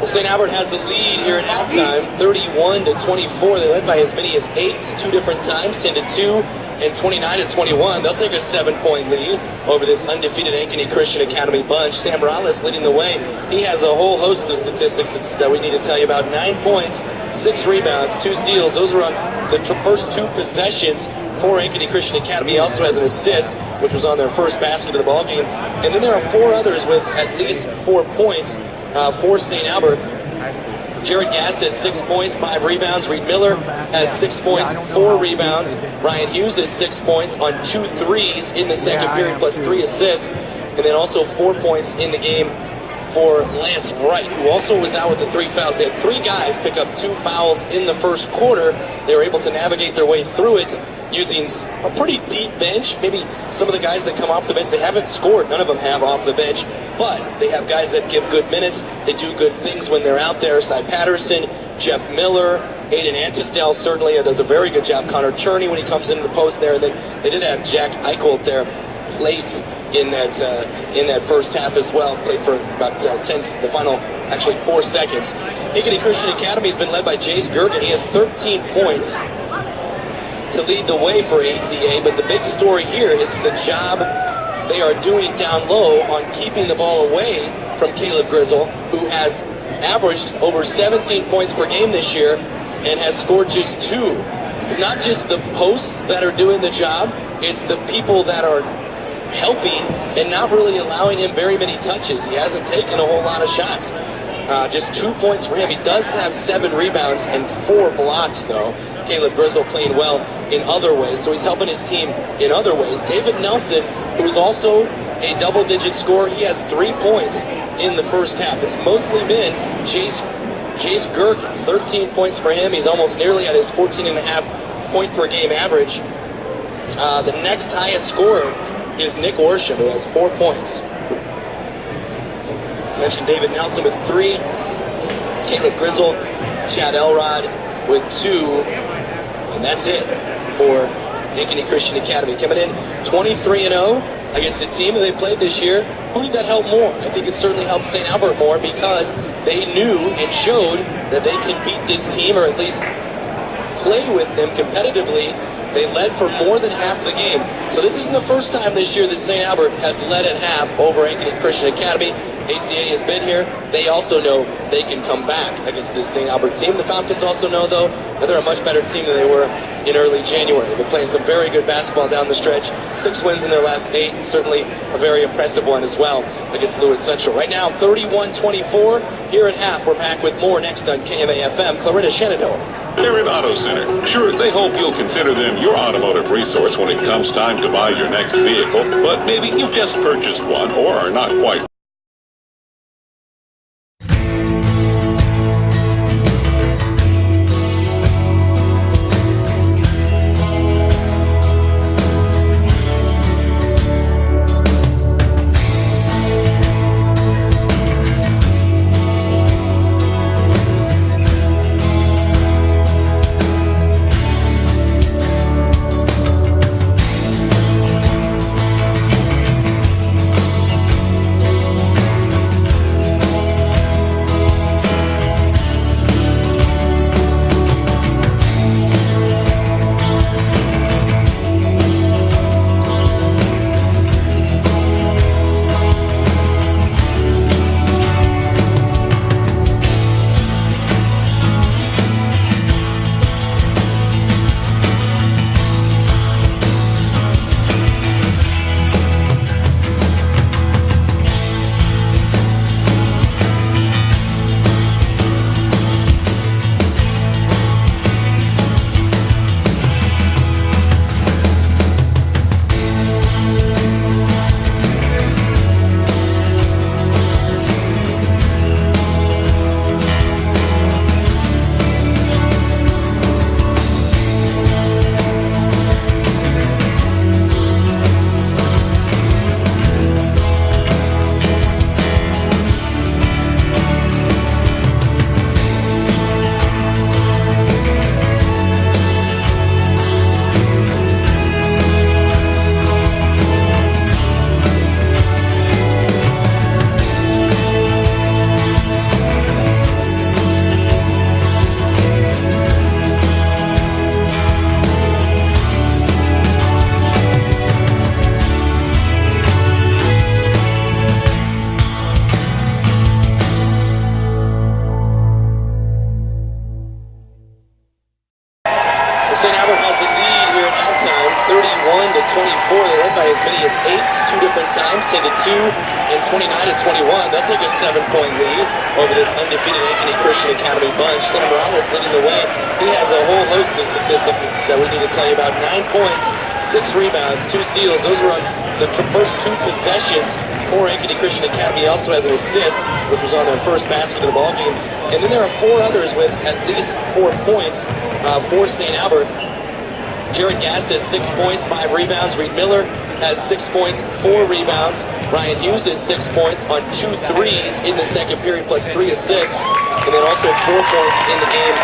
St. Albert has the lead here at halftime, 31-24. They led by as many as 8 two different times, 10-2 and 29-21. They'll take a 7-point lead over this undefeated Ankeny Christian Academy bunch. Sam Morales leading the way. He has a whole host of statistics that we need to tell you about. 9 points, 6 rebounds, 2 steals. Those are on the first 2 possessions for Ankeny Christian Academy. He also has an assist, which was on their first basket of the ball game. And then there are 4 others with at least 4 points. For St. Albert. Jared Gast has 6 points, 5 rebounds. Reed Miller has 6 points, 4 rebounds. Ryan Hughes has 6 points on 2 threes in the second period, plus 3 assists. And then also 4 points in the game for Lance Wright, who also was out with the 3 fouls. They had 3 guys pick up 2 fouls in the first quarter. They were able to navigate their way through it using a pretty deep bench. Maybe some of the guys that come off the bench, they haven't scored. None of them have off the bench. But they have guys that give good minutes. They do good things when they're out there. Cy Patterson, Jeff Miller, Aiden Antistel certainly does a very good job. Connor Cherney when he comes into the post there. And then they did have Jack Eichholt there late in that first half as well. Played for about the final 4 seconds. Ankeny Christian Academy has been led by Jace Gergen. He has 13 points to lead the way for ACA. But the big story here is the job they are doing down low on keeping the ball away from Caleb Grizzle, who has averaged over 17 points per game this year and has scored just 2. It's not just the posts that are doing the job, it's the people that are helping and not really allowing him very many touches. He hasn't taken a whole lot of shots. Just 2 points for him. He does have 7 rebounds and 4 blocks, though. Caleb Grizzle playing well in other ways, so he's helping his team in other ways. David Nelson, who is also a double-digit scorer, he has 3 points in the first half. It's mostly been Jace Gergen, 13 points for him. He's almost nearly at his 14.5 point per game average. The next highest scorer is Nick Orsham, who has 4 points. Mentioned David Nelson with 3. Caleb Grizzle, Chad Elrod with 2. And that's it for Ankeny Christian Academy. Coming in 23-0 against the team that they played this year. Who did that help more? I think it certainly helped St. Albert more because they knew and showed that they can beat this team or at least play with them competitively. They led for more than half the game. So this isn't the first time this year that St. Albert has led at half over Ankeny Christian Academy. ACA has been here. They also know they can come back against this St. Albert team. The Falcons also know, though, that they're a much better team than they were in early January. They've been playing some very good basketball down the stretch. 6 wins in their last 8. Certainly a very impressive one as well against Lewis Central. Right now, 31-24. Here at half, we're back with more next on KMA-FM, Clarinda, Shenandoah. Area Auto Center. Sure, they hope you'll consider them your automotive resource when it comes time to buy your next vehicle, but maybe you've just purchased one or are not quite times, 10-2 and 29-21. They'll take a 7-point lead over this undefeated Ankeny Christian Academy bunch. Sam Morales leading the way. He has a whole host of statistics that we need to tell you about. 9 points, 6 rebounds, 2 steals. Those were on the first 2 possessions for Ankeny Christian Academy. He also has an assist, which was on their first basket of the ball game. And then there are 4 others with at least 4 points for St. Albert. Jared Gast has 6 points, 5 rebounds. Reed Miller has 6 points, 4 rebounds. Ryan Hughes has 6 points on 2 threes in the second period, plus 3 assists. And then also 4 points in the game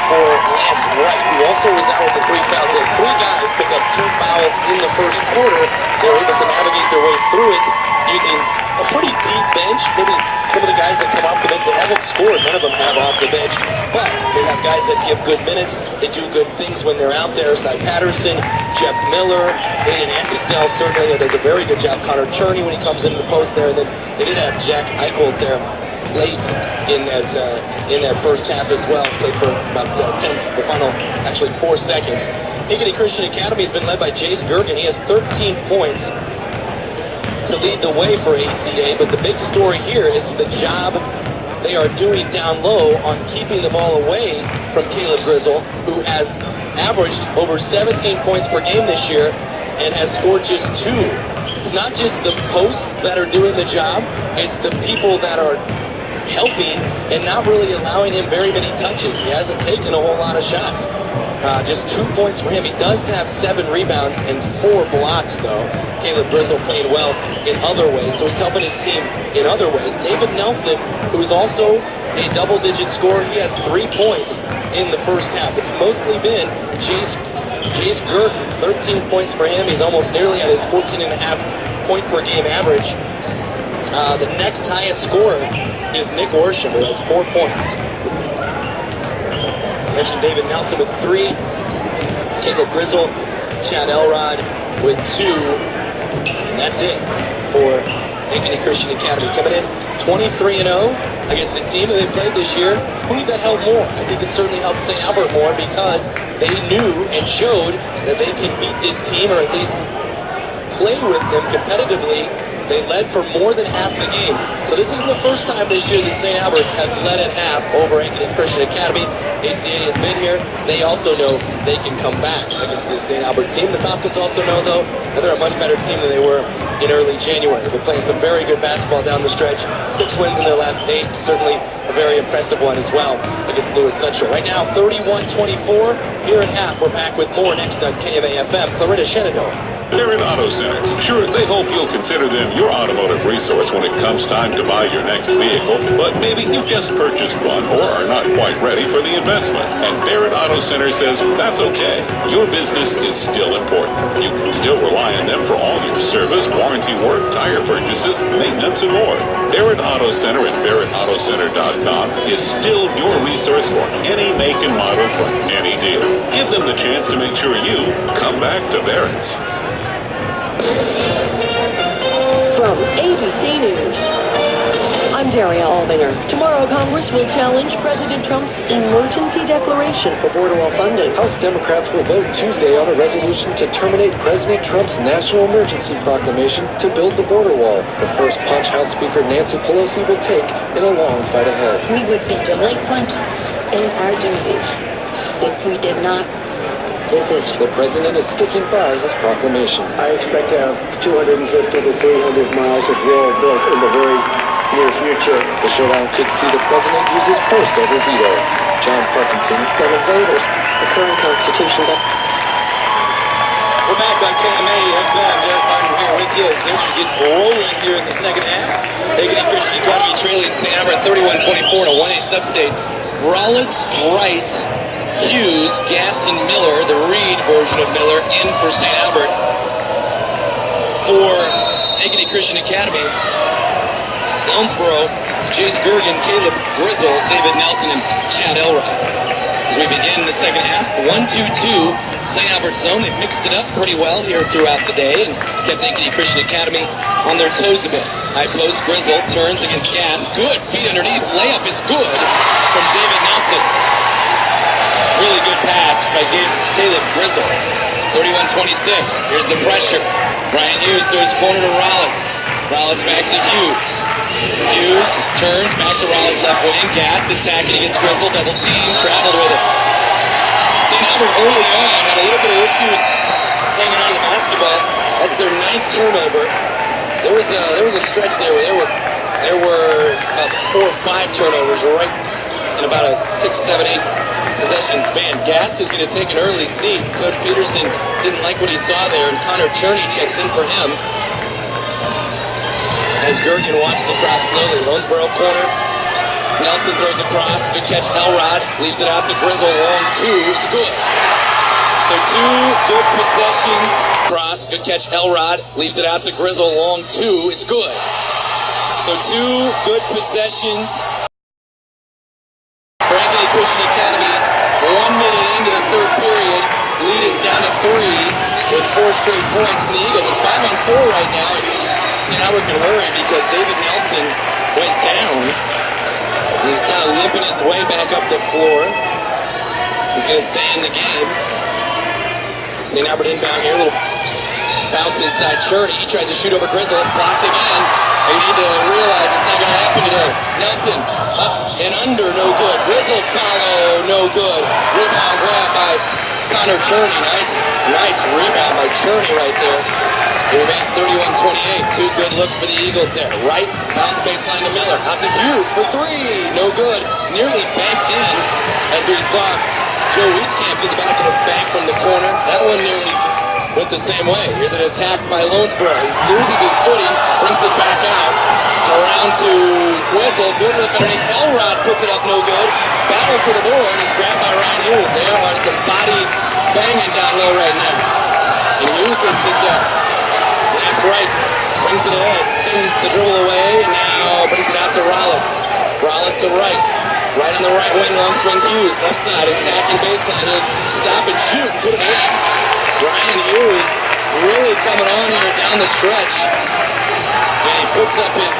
for Lance Wright, who also was out with the 3 fouls. They had 3 guys pick up 2 fouls in the first quarter. They were able to navigate their way through it using a pretty deep bench. Maybe some of the guys that come off the bench, they haven't scored. None of them have off the bench. But they have guys that give good minutes. They do good things when they're out there. Cy Patterson, Jeff Miller, Aiden Antistel certainly does a very good job. Connor Cherney when he comes into the post there. Then they did have Jack Eichholt there late in that first half as well. Played for about the final 4 seconds. Ankeny Christian Academy has been led by Jace Gergen. He has 13 points to lead the way for ACA, but the big story here is the job they are doing down low on keeping the ball away from Caleb Grizzle, who has averaged over 17 points per game this year and has scored just 2. It's not just the posts that are doing the job, it's the people that are helping and not really allowing him very many touches. He hasn't taken a whole lot of shots. Just 2 points for him. He does have 7 rebounds and 4 blocks, though. Caleb Grizzle playing well in other ways, so he's helping his team in other ways. David Nelson, who's also a double-digit scorer, he has 3 points in the first half. It's mostly been Jace Gergen, 13 points for him. He's almost nearly at his 14.5 point per game average. The next highest scorer is Nick Worsham, who has 4 points. Mentioned David Nelson with 3. Caleb Grizzle, Chad Elrod with 2. And that's it for Ankeny Christian Academy. Coming in 23-0 against the team that they played this year. Who did that help more? I think it certainly helped St. Albert more because they knew and showed that they can beat this team or at least play with them competitively. They led for more than half the game. So this isn't the first time this year that St. Albert has led at half over Ankeny Christian Academy. ACA has been here. They also know they can come back against this St. Albert team. The Falcons also know, though, that they're a much better team than they were in early January. They've been playing some very good basketball down the stretch. 6 wins in their last 8. Certainly a very impressive one as well against Lewis Central. Right now, 31-24. Here at half, we're back with more next on KMA-FM. Claretta Shenandoah. Barrett Auto Center. Sure, they hope you'll consider them your automotive resource when it comes time to buy your next vehicle, but maybe you've just purchased one or are not quite ready for the investment. And Barrett Auto Center says that's okay. Your business is still important. You can still rely on them for all your service, warranty work, tire purchases, maintenance, and more. Barrett Auto Center at barrettautocenter.com is still your resource for any make and model from any dealer. Give them the chance to make sure you come back to Barrett's. From ABC News, I'm Daria Aldinger. Tomorrow, Congress will challenge President Trump's emergency declaration for border wall funding. House Democrats will vote Tuesday on a resolution to terminate President Trump's national emergency proclamation to build the border wall. The first punch House Speaker Nancy Pelosi will take in a long fight ahead. We would be delinquent in our duties if we did not resist. The president is sticking by his proclamation. I expect to have 250 to 300 miles of wall built in the very near future. The showdown could see the president use his first ever veto. John Parkinson. But of voters, the current Constitution. We're back on KMA-FM. Derek Martin here with you as they're going to get rolling here in the second half. Ankeny Christian Academy trailing St. Albert 31-24 in a 1A sub-state. Rallis, Wright, Hughes, Gaston, Miller, the Reed version of Miller, in for St. Albert. For Ankeny Christian Academy, Owensboro, Jace Gergen, Caleb Grizzle, David Nelson, and Chad Elrod. As we begin the second half, 1-2-2, St. Albert zone. They mixed it up pretty well here throughout the day and kept Ankeny Christian Academy on their toes a bit. High post, Grizzle turns against Gas. Good feet underneath. Layup is good from David Nelson. Really good pass by Caleb Grizzle. 31-26. Here's the pressure. Ryan Hughes throws corner to Rollis. Rollis back to Hughes. Hughes turns back to Rollis left wing. Gast attacking against Grizzle. Double team. Traveled with it. St. Albert early on had a little bit of issues hanging on to the basketball. That's their 9th turnover. There was a stretch there where there were about 4 or 5 turnovers right in about a 6, 7, 8 possession span. Gast is going to take an early seat. Coach Peterson didn't like what he saw there, and Connor Cherney checks in for him. As Gergen watches the cross slowly, Roseboro corner. Nelson throws across. Good catch, Elrod. Leaves it out to Grizzle. Long 2. It's good. So 2 good possessions. Cross. Good catch, Elrod. Leaves it out to Grizzle. Long 2. It's good. So 2 good possessions. For Ankeny Christian Academy, 1 minute into the 3rd period. Lead is down to 3 with 4 straight points from the Eagles. It's 5-on-4 right now. St. Albert can hurry because David Nelson went down. He's kind of limping his way back up the floor. He's going to stay in the game. St. Albert inbound here. A little bounce inside Cherney. He tries to shoot over Grizzle. It's blocked again. They need to realize it's not going to happen today. Nelson up and under. No good. Grizzle follow. No good. Rebound grab by Connor Cherney. Nice rebound by Cherney right there. It remains 31-28. 2 good looks for the Eagles there. Right, bounce baseline to Miller. Out to Hughes for 3. No good. Nearly banked in as we saw Joe Wieskamp get the benefit of bank from the corner. That one nearly went the same way. Here's an attack by Lonesboro. He loses his footing, brings it back out. And around to Grizzle. Good look underneath. Elrod puts it up, no good. Battle for the board is grabbed by Ryan Hughes. There are some bodies banging down low right now. And Hughes hits the tip. That's right. Brings it ahead. Spins the dribble away. And now brings it out to Rollis. Rollis to right. Right on the right wing. Long swing Hughes. Left side. Attacking baseline. He'll stop and shoot. Put it in. Ryan Hughes really coming on here down the stretch. And he puts up his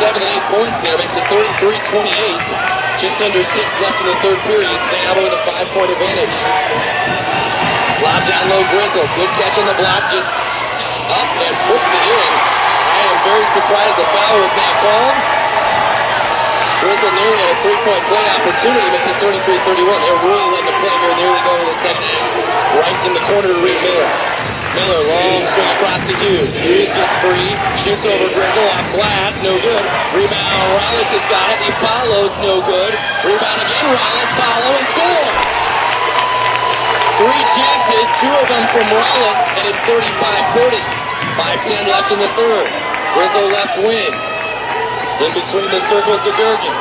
7 and 8 points there. Makes it 33-28. Just under 6 left in the 3rd period. St. Albert with a 5-point advantage. Lob down low Grizzle. Good catch on the block. Gets up and puts it in. I am very surprised the foul was not called. Grizzle nearly had a 3-point play opportunity. Makes it 33-31. They're really letting the play here, nearly going to the second half. Right in the corner to Reed Miller. Miller, long swing across to Hughes. Hughes gets free, shoots over Grizzle off glass, no good. Rebound, Rollis has got it. He follows, no good. Rebound again, Rollis, follow and score. 3 chances, 2 of them from Rollis, and it's 35-30. 5:10 left in the 3rd. Grizzle left wing. In between the circles to Gergen.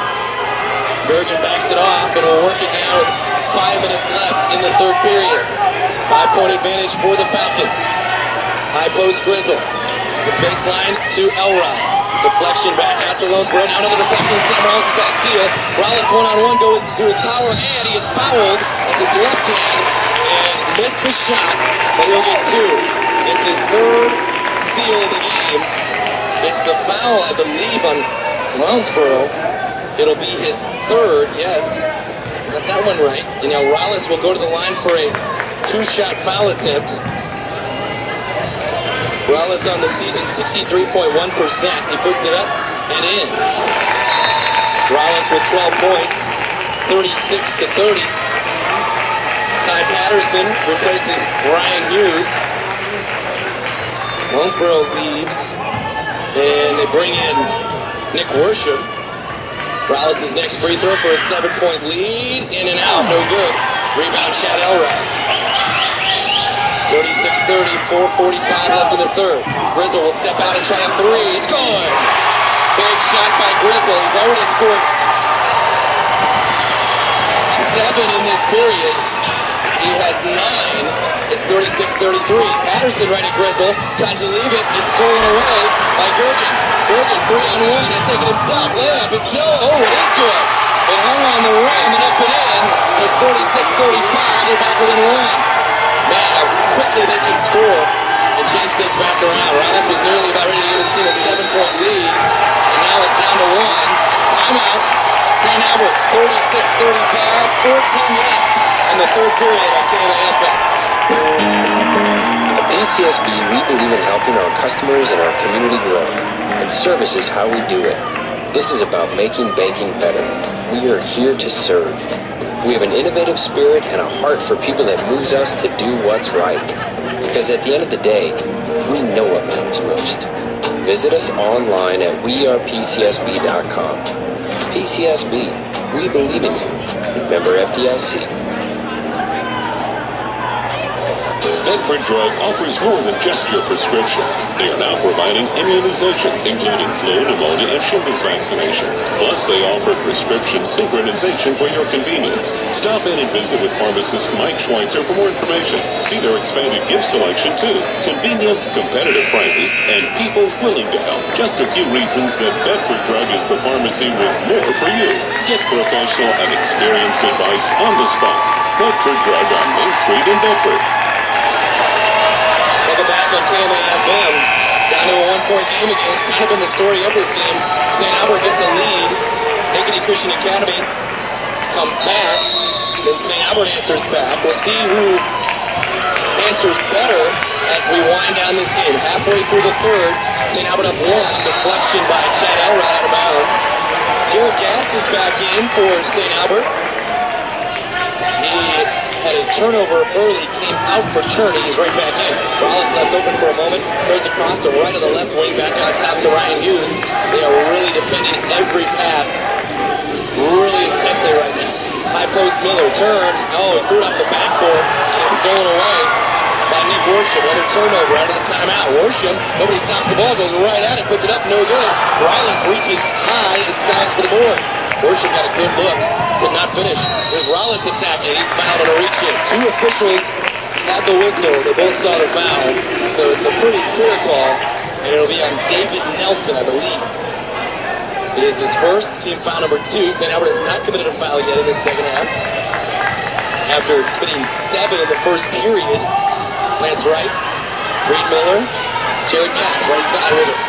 Gergen backs it off and will work it down with 5 minutes left in the 3rd period. 5-point advantage for the Falcons. High post Grizzle. It's baseline to Elrod. Deflection back out to Lonesboro. Now another deflection. Sam Rollis has got a steal. Rollis one-on-one goes to his power and he gets fouled. It's his left hand and missed the shot, but he'll get 2. It's his 3rd steal of the game. It's the foul, I believe, on Lonesboro. It'll be his 3rd, yes. Got that one right. And now Rollis will go to the line for a 2-shot foul attempt. Rollis on the season, 63.1%. He puts it up and in. Rollis with 12 points, 36-30. Cy Patterson replaces Ryan Hughes. Lonesboro leaves, and they bring in Nick Worsham. Rollis' next free throw for a 7-point lead. In and out, no good. Rebound, Chad Elrod. 36-30, 4:45 left in the 3rd. Grizzle will step out and try a 3. It's good. Big shot by Grizzle. He's already scored 7 in this period. He has 9. It's 36-33. Patterson right at Grizzle. Tries to leave it. It's stolen away by Gergen. Gergen 3-on-1 and taking himself. Layup. It's no. Oh, it is good. It hung on the rim and up and in. It's 36-35. They're back within 1. Man, how quickly they can score and change things back around. Rollis was nearly about ready to give his team a 7-point lead. And now it's down to 1. Timeout. St. Albert, 36-35, 14 left in the third period on KMAFM. At PCSB, we believe in helping our customers and our community grow, and service is how we do it. This is about making banking better. We are here to serve. We have an innovative spirit and a heart for people that moves us to do what's right. Because at the end of the day, we know what matters most. Visit us online at wearepcsb.com. PCSB, we believe in you. Member FDIC. Bedford Drug offers more than just your prescriptions. They are now providing immunizations, including flu, pneumonia, and shingles vaccinations. Plus, they offer prescription synchronization for your convenience. Stop in and visit with pharmacist Mike Schweitzer for more information. See their expanded gift selection, too. Convenience, competitive prices, and people willing to help. Just a few reasons that Bedford Drug is the pharmacy with more for you. Get professional and experienced advice on the spot. Bedford Drug on Main Street in Bedford. Welcome back on KMAFM. Down to a one-point game again. It's kind of been the story of this game. St. Albert gets a lead. Ankeny Christian Academy comes back. Then St. Albert answers back. We'll see who answers better as we wind down this game. Halfway through the third, St. Albert up one. Deflection by Chad Elrod out of bounds. Jared Gast is back in for St. Albert. He had a turnover early, came out for Cherney. He's right back in. Wallace left open for a moment, throws across to right of the left wing, back on top to Ryan Hughes. They are really defending every pass really intensely right now. High post Miller turns. Oh, he threw it off the backboard, and it's stolen away by Nick Worsham. Another turnover out of the timeout. Worsham, nobody stops the ball, goes right at it, puts it up, no good. Wallace reaches high and skies for the board. Worsham got a good look, could not finish. There's Rollis attacking, he's fouled on a reach-in. Two officials had the whistle, they both saw the foul, so it's a pretty clear call, and it'll be on David Nelson, I believe. It is his first, team foul number 2. St. Albert has not committed a foul yet in the second half. After committing 7 in the first period, Lance Wright, Reed Miller, Jared Katz, right side with it.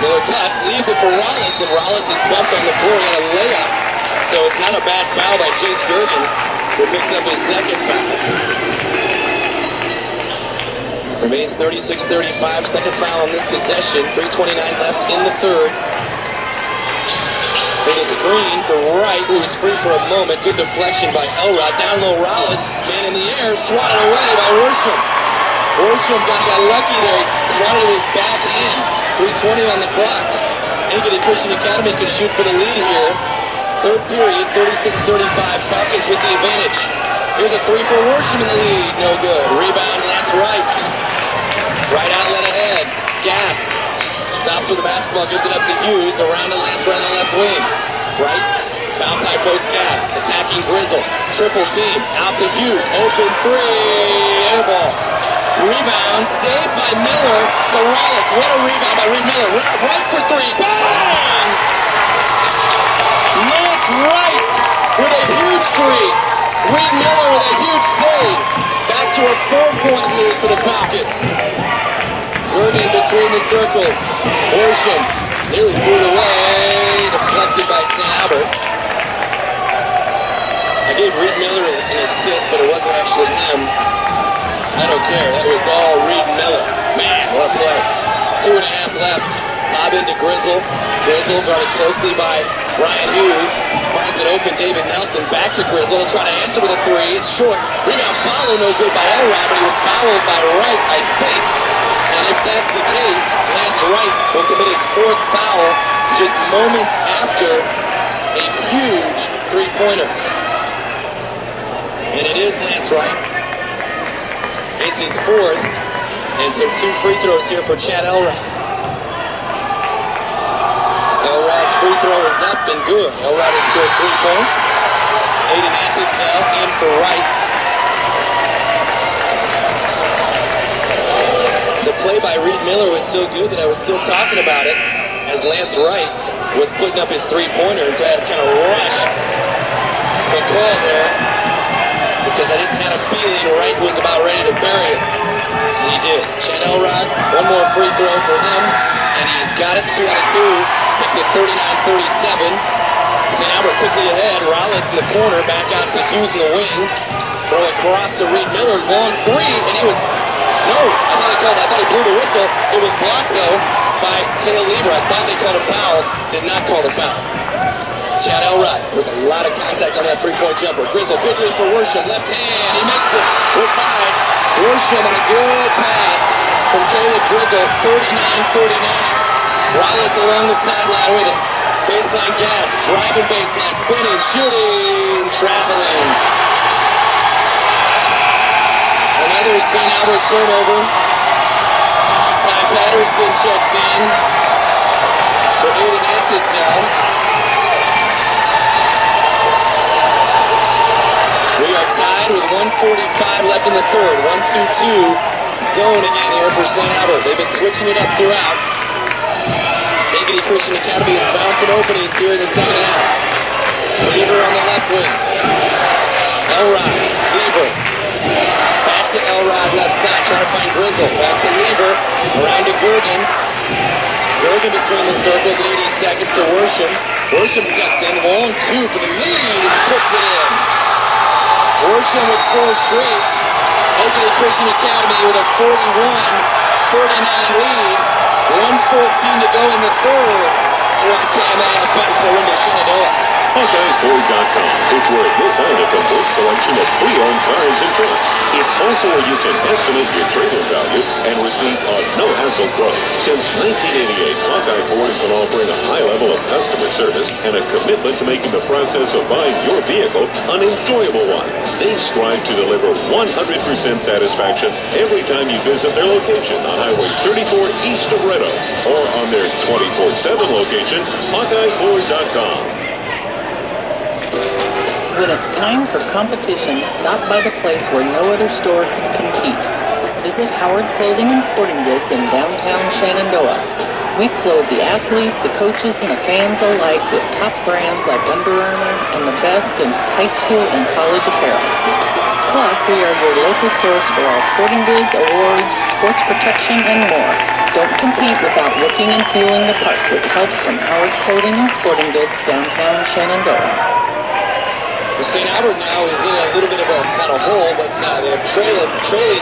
Miller cuts, leaves it for Rollis, and Rollis is bumped on the floor. He had a layup, so it's not a bad foul by Chase Gergen, who picks up his second foul. Remains 36-35, second foul on this possession. 3:29 left in the third. There's a screen for Wright, who was free for a moment. Good deflection by Elrod. Down low, Rollis, man in the air, swatted away by Worsham. Worsham got lucky there. He swatted with his backhand. 3:20 on the clock. Ankeny Christian Academy can shoot for the lead here. Third period, 36-35. Falcons with the advantage. Here's a three for Worsham in the lead. No good. Rebound, Lance Wright. Right outlet ahead. Gast stops with the basketball, gives it up to Hughes. Around to Lance right on the left wing. Right. Bounce high post Gast. Attacking Grizzle. Triple team. Out to Hughes. Open three. Air ball. Rebound, saved by Miller to Rollis. What a rebound by Reed Miller. Right for three. Bang! Lance Wright with a huge three. Reed Miller with a huge save. Back to a 4-point lead for the Falcons. Gergen between the circles. Worsham nearly threw it away. Deflected by St. Albert. I gave Reed Miller an assist, but it wasn't actually him. I don't care. That was all Reed Miller. Man, what a play. 2.5 left. Lob into Grizzle. Grizzle guarded closely by Ryan Hughes. Finds it open. David Nelson back to Grizzle. He'll try to answer with a three. It's short. Rebound follow. No good by Elrod, but he was fouled by Wright, I think. And if that's the case, Lance Wright will commit his 4th foul just moments after a huge three-pointer. And it is Lance Wright. It's his 4th, and so 2 free throws here for Chad Elrod. Elrod's free throw is up and good. Elrod has scored 3 points. Aiden Antisdale in for Wright. The play by Reed Miller was so good that I was still talking about it as Lance Wright was putting up his 3-pointer, and so I had to kind of rush the call there, because I just had a feeling Wright was about ready to bury it. And he did. Chad Elrod, 1 more free throw for him, and he's got it. 2 out of 2. Makes it 39-37. St. Albert quickly ahead. Rallis in the corner, back out to Hughes in the wing. Throw across to Reed Miller, long three, and he was, no, I thought he blew the whistle. It was blocked, though, by Cale Lever. I thought they called a foul, did not call the foul. Chad Elrod, there was a lot of contact on that three-point jumper. Grizzle, good lead for Worsham, left hand, he makes it. We're tied. Worsham on a good pass from Caleb Drizzle, 39-49. Rallis along the sideline with it. Baseline gas, driving baseline, spinning, shooting, traveling. Another St. Albert turnover. Cy Patterson checks in for Aiden Antisdown. We are tied with 1:45 left in the third. 1-2-2 zone again here for St. Albert. They've been switching it up throughout. Ankeny Christian Academy has found some openings here in the second half. Lever on the left wing. Elrod, Lever. Back to Elrod, left side, trying to find Grizzle. Back to Lever, around to Gergen. Gergen between the circles at 80 seconds to Worsham. Worsham steps in, long two for the lead, and he puts it in. Worsham with four straight. Ankeny Christian Academy with a 41-39 lead. 1:14 to go in the third. We're on KMA FM, Clarinda, Shenandoah. HawkeyeFord.com is where you'll find a complete selection of pre-owned cars and trucks. It's also where you can estimate your trade-in value and receive a no-hassle quote. Since 1988, Hawkeye Ford has been offering a high level of customer service and a commitment to making the process of buying your vehicle an enjoyable one. They strive to deliver 100% satisfaction every time you visit their location on Highway 34 east of Red Oak or on their 24/7 location, HawkeyeFord.com. When it's time for competition, stop by the place where no other store can compete. Visit Howard Clothing and Sporting Goods in downtown Shenandoah. We clothe the athletes, the coaches, and the fans alike with top brands like Under Armour and the best in high school and college apparel. Plus, we are your local source for all sporting goods, awards, sports protection, and more. Don't compete without looking and feeling the part with help from Howard Clothing and Sporting Goods, downtown Shenandoah. St. Albert now is in a little bit of a, not a hole, but they're trailing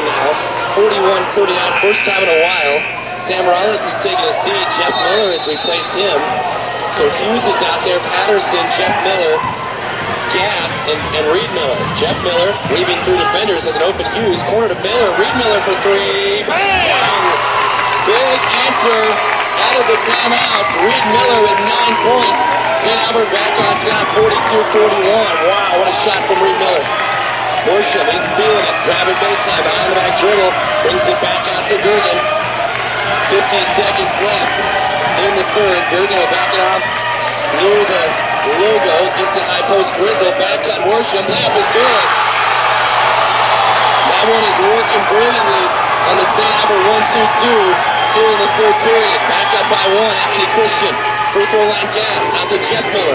now, 41-39, first time in a while. Sam Rallis has taken a seat. Jeff Miller has replaced him. So Hughes is out there, Patterson, Jeff Miller, Gast, and Reed Miller. Jeff Miller weaving through defenders as an open Hughes. Corner to Miller, Reed Miller for three. Bang! Big answer out of the timeouts. Reed Miller with 9 points. St. Albert back on top, 42-41. Wow, what a shot from Reed Miller. Worsham, he's feeling it. Driving baseline, behind the back dribble. Brings it back out to Gergen. 50 seconds left in the third. Gergen will back it off near the logo. Gets it high post. Grizzle, back cut Worsham. Layup is good. That one is working brilliantly on the St. Albert 1-2-2. Here in the third period, back up by one, Ankeny Christian. Free throw line gas, out to Jeff Miller.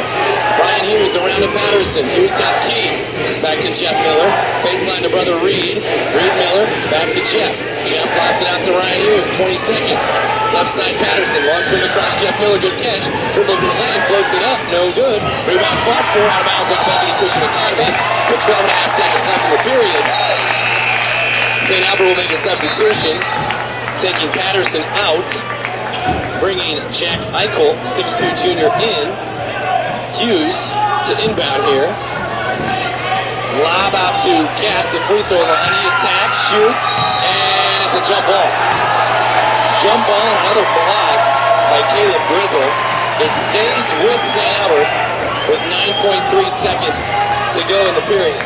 Ryan Hughes around to Patterson. Hughes top key. Back to Jeff Miller. Baseline to brother Reed. Reed Miller, back to Jeff. Jeff lobs it out to Ryan Hughes. 20 seconds. Left side Patterson. Long swing across Jeff Miller. Good catch. Dribbles in the lane. Floats it up. No good. Rebound fought. 4 out of bounds off Ankeny Christian Academy. With 12 and a half seconds left in the period. St. Albert will make a substitution. Taking Patterson out, bringing Jack Eichel, 6'2 junior, in. Hughes to inbound here. Lob out to Cass, the free throw line. He attacks, shoots, and it's a jump ball. Jump ball and another block by Caleb Grizzle. It stays with St. Albert with 9.3 seconds to go in the period.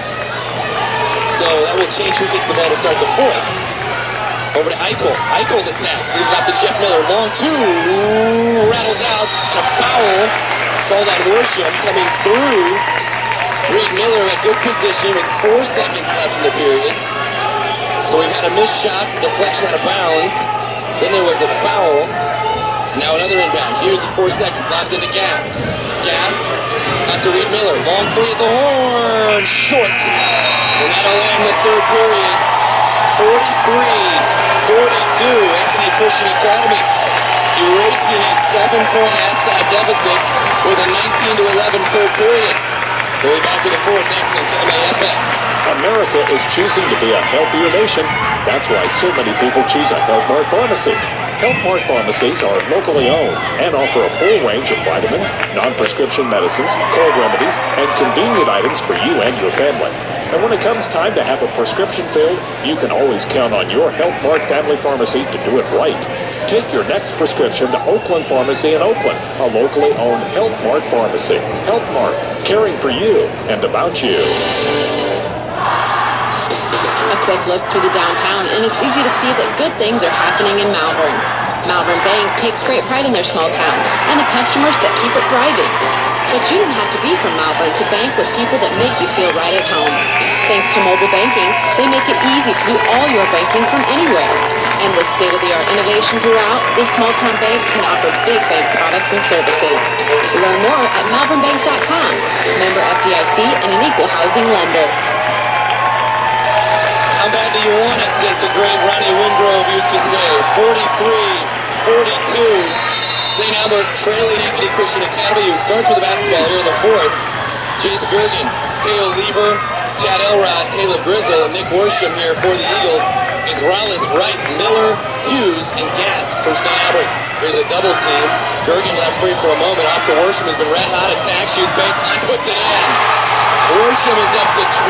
So that will change who gets the ball to start the fourth. Over to Eichel. Eichel attacks. Leaves it out to Jeff Miller. Long two. Rattles out. And a foul called on Worsham coming through. Reed Miller at good position with 4 seconds left in the period. So we've had a missed shot. Deflection out of bounds. Then there was a foul. Now another inbound. Hughes at 4 seconds. Lobs into Gast. Gast out to Reed Miller. Long three at the horn. Short. And that'll end the third period. 43-42, Ankeny Christian Academy erasing a 7-point halftime deficit with a 19-11 third period. We'll be back with the fourth next on KMAFM. America is choosing to be a healthier nation. That's why so many people choose a Health Mart pharmacy. Health Mart pharmacies are locally owned and offer a full range of vitamins, non-prescription medicines, cold remedies, and convenient items for you and your family. And when it comes time to have a prescription filled, you can always count on your Health Mart family pharmacy to do it right. Take your next prescription to Oakland Pharmacy in Oakland, a locally owned Health Mart pharmacy. Health Mart, caring for you and about you. A quick look through the downtown, and it's easy to see that good things are happening in Malvern. Malvern Bank takes great pride in their small town and the customers that keep it thriving. But you don't have to be from Malvern to bank with people that make you feel right at home. Thanks to mobile banking, they make it easy to do all your banking from anywhere. And with state-of-the-art innovation throughout, this small-town bank can offer big bank products and services. Learn more at malvernbank.com. Member FDIC and an equal housing lender. How bad do you want it, as the great Ronnie Wingrove used to say. 43-42. St. Albert trailing Ankeny Christian Academy, who starts with the basketball here in the fourth. Jace Gergen, Kale Lever, Chad Elrod, Caleb Grizzle, and Nick Worsham here for the Eagles. Is Rollis, Wright, Miller, Hughes, and Gast for St. Albert. Here's a double team. Gergen left free for a moment. Off to Worsham, has been red hot. Attack, shoots baseline, puts it in. Worsham is up to 12.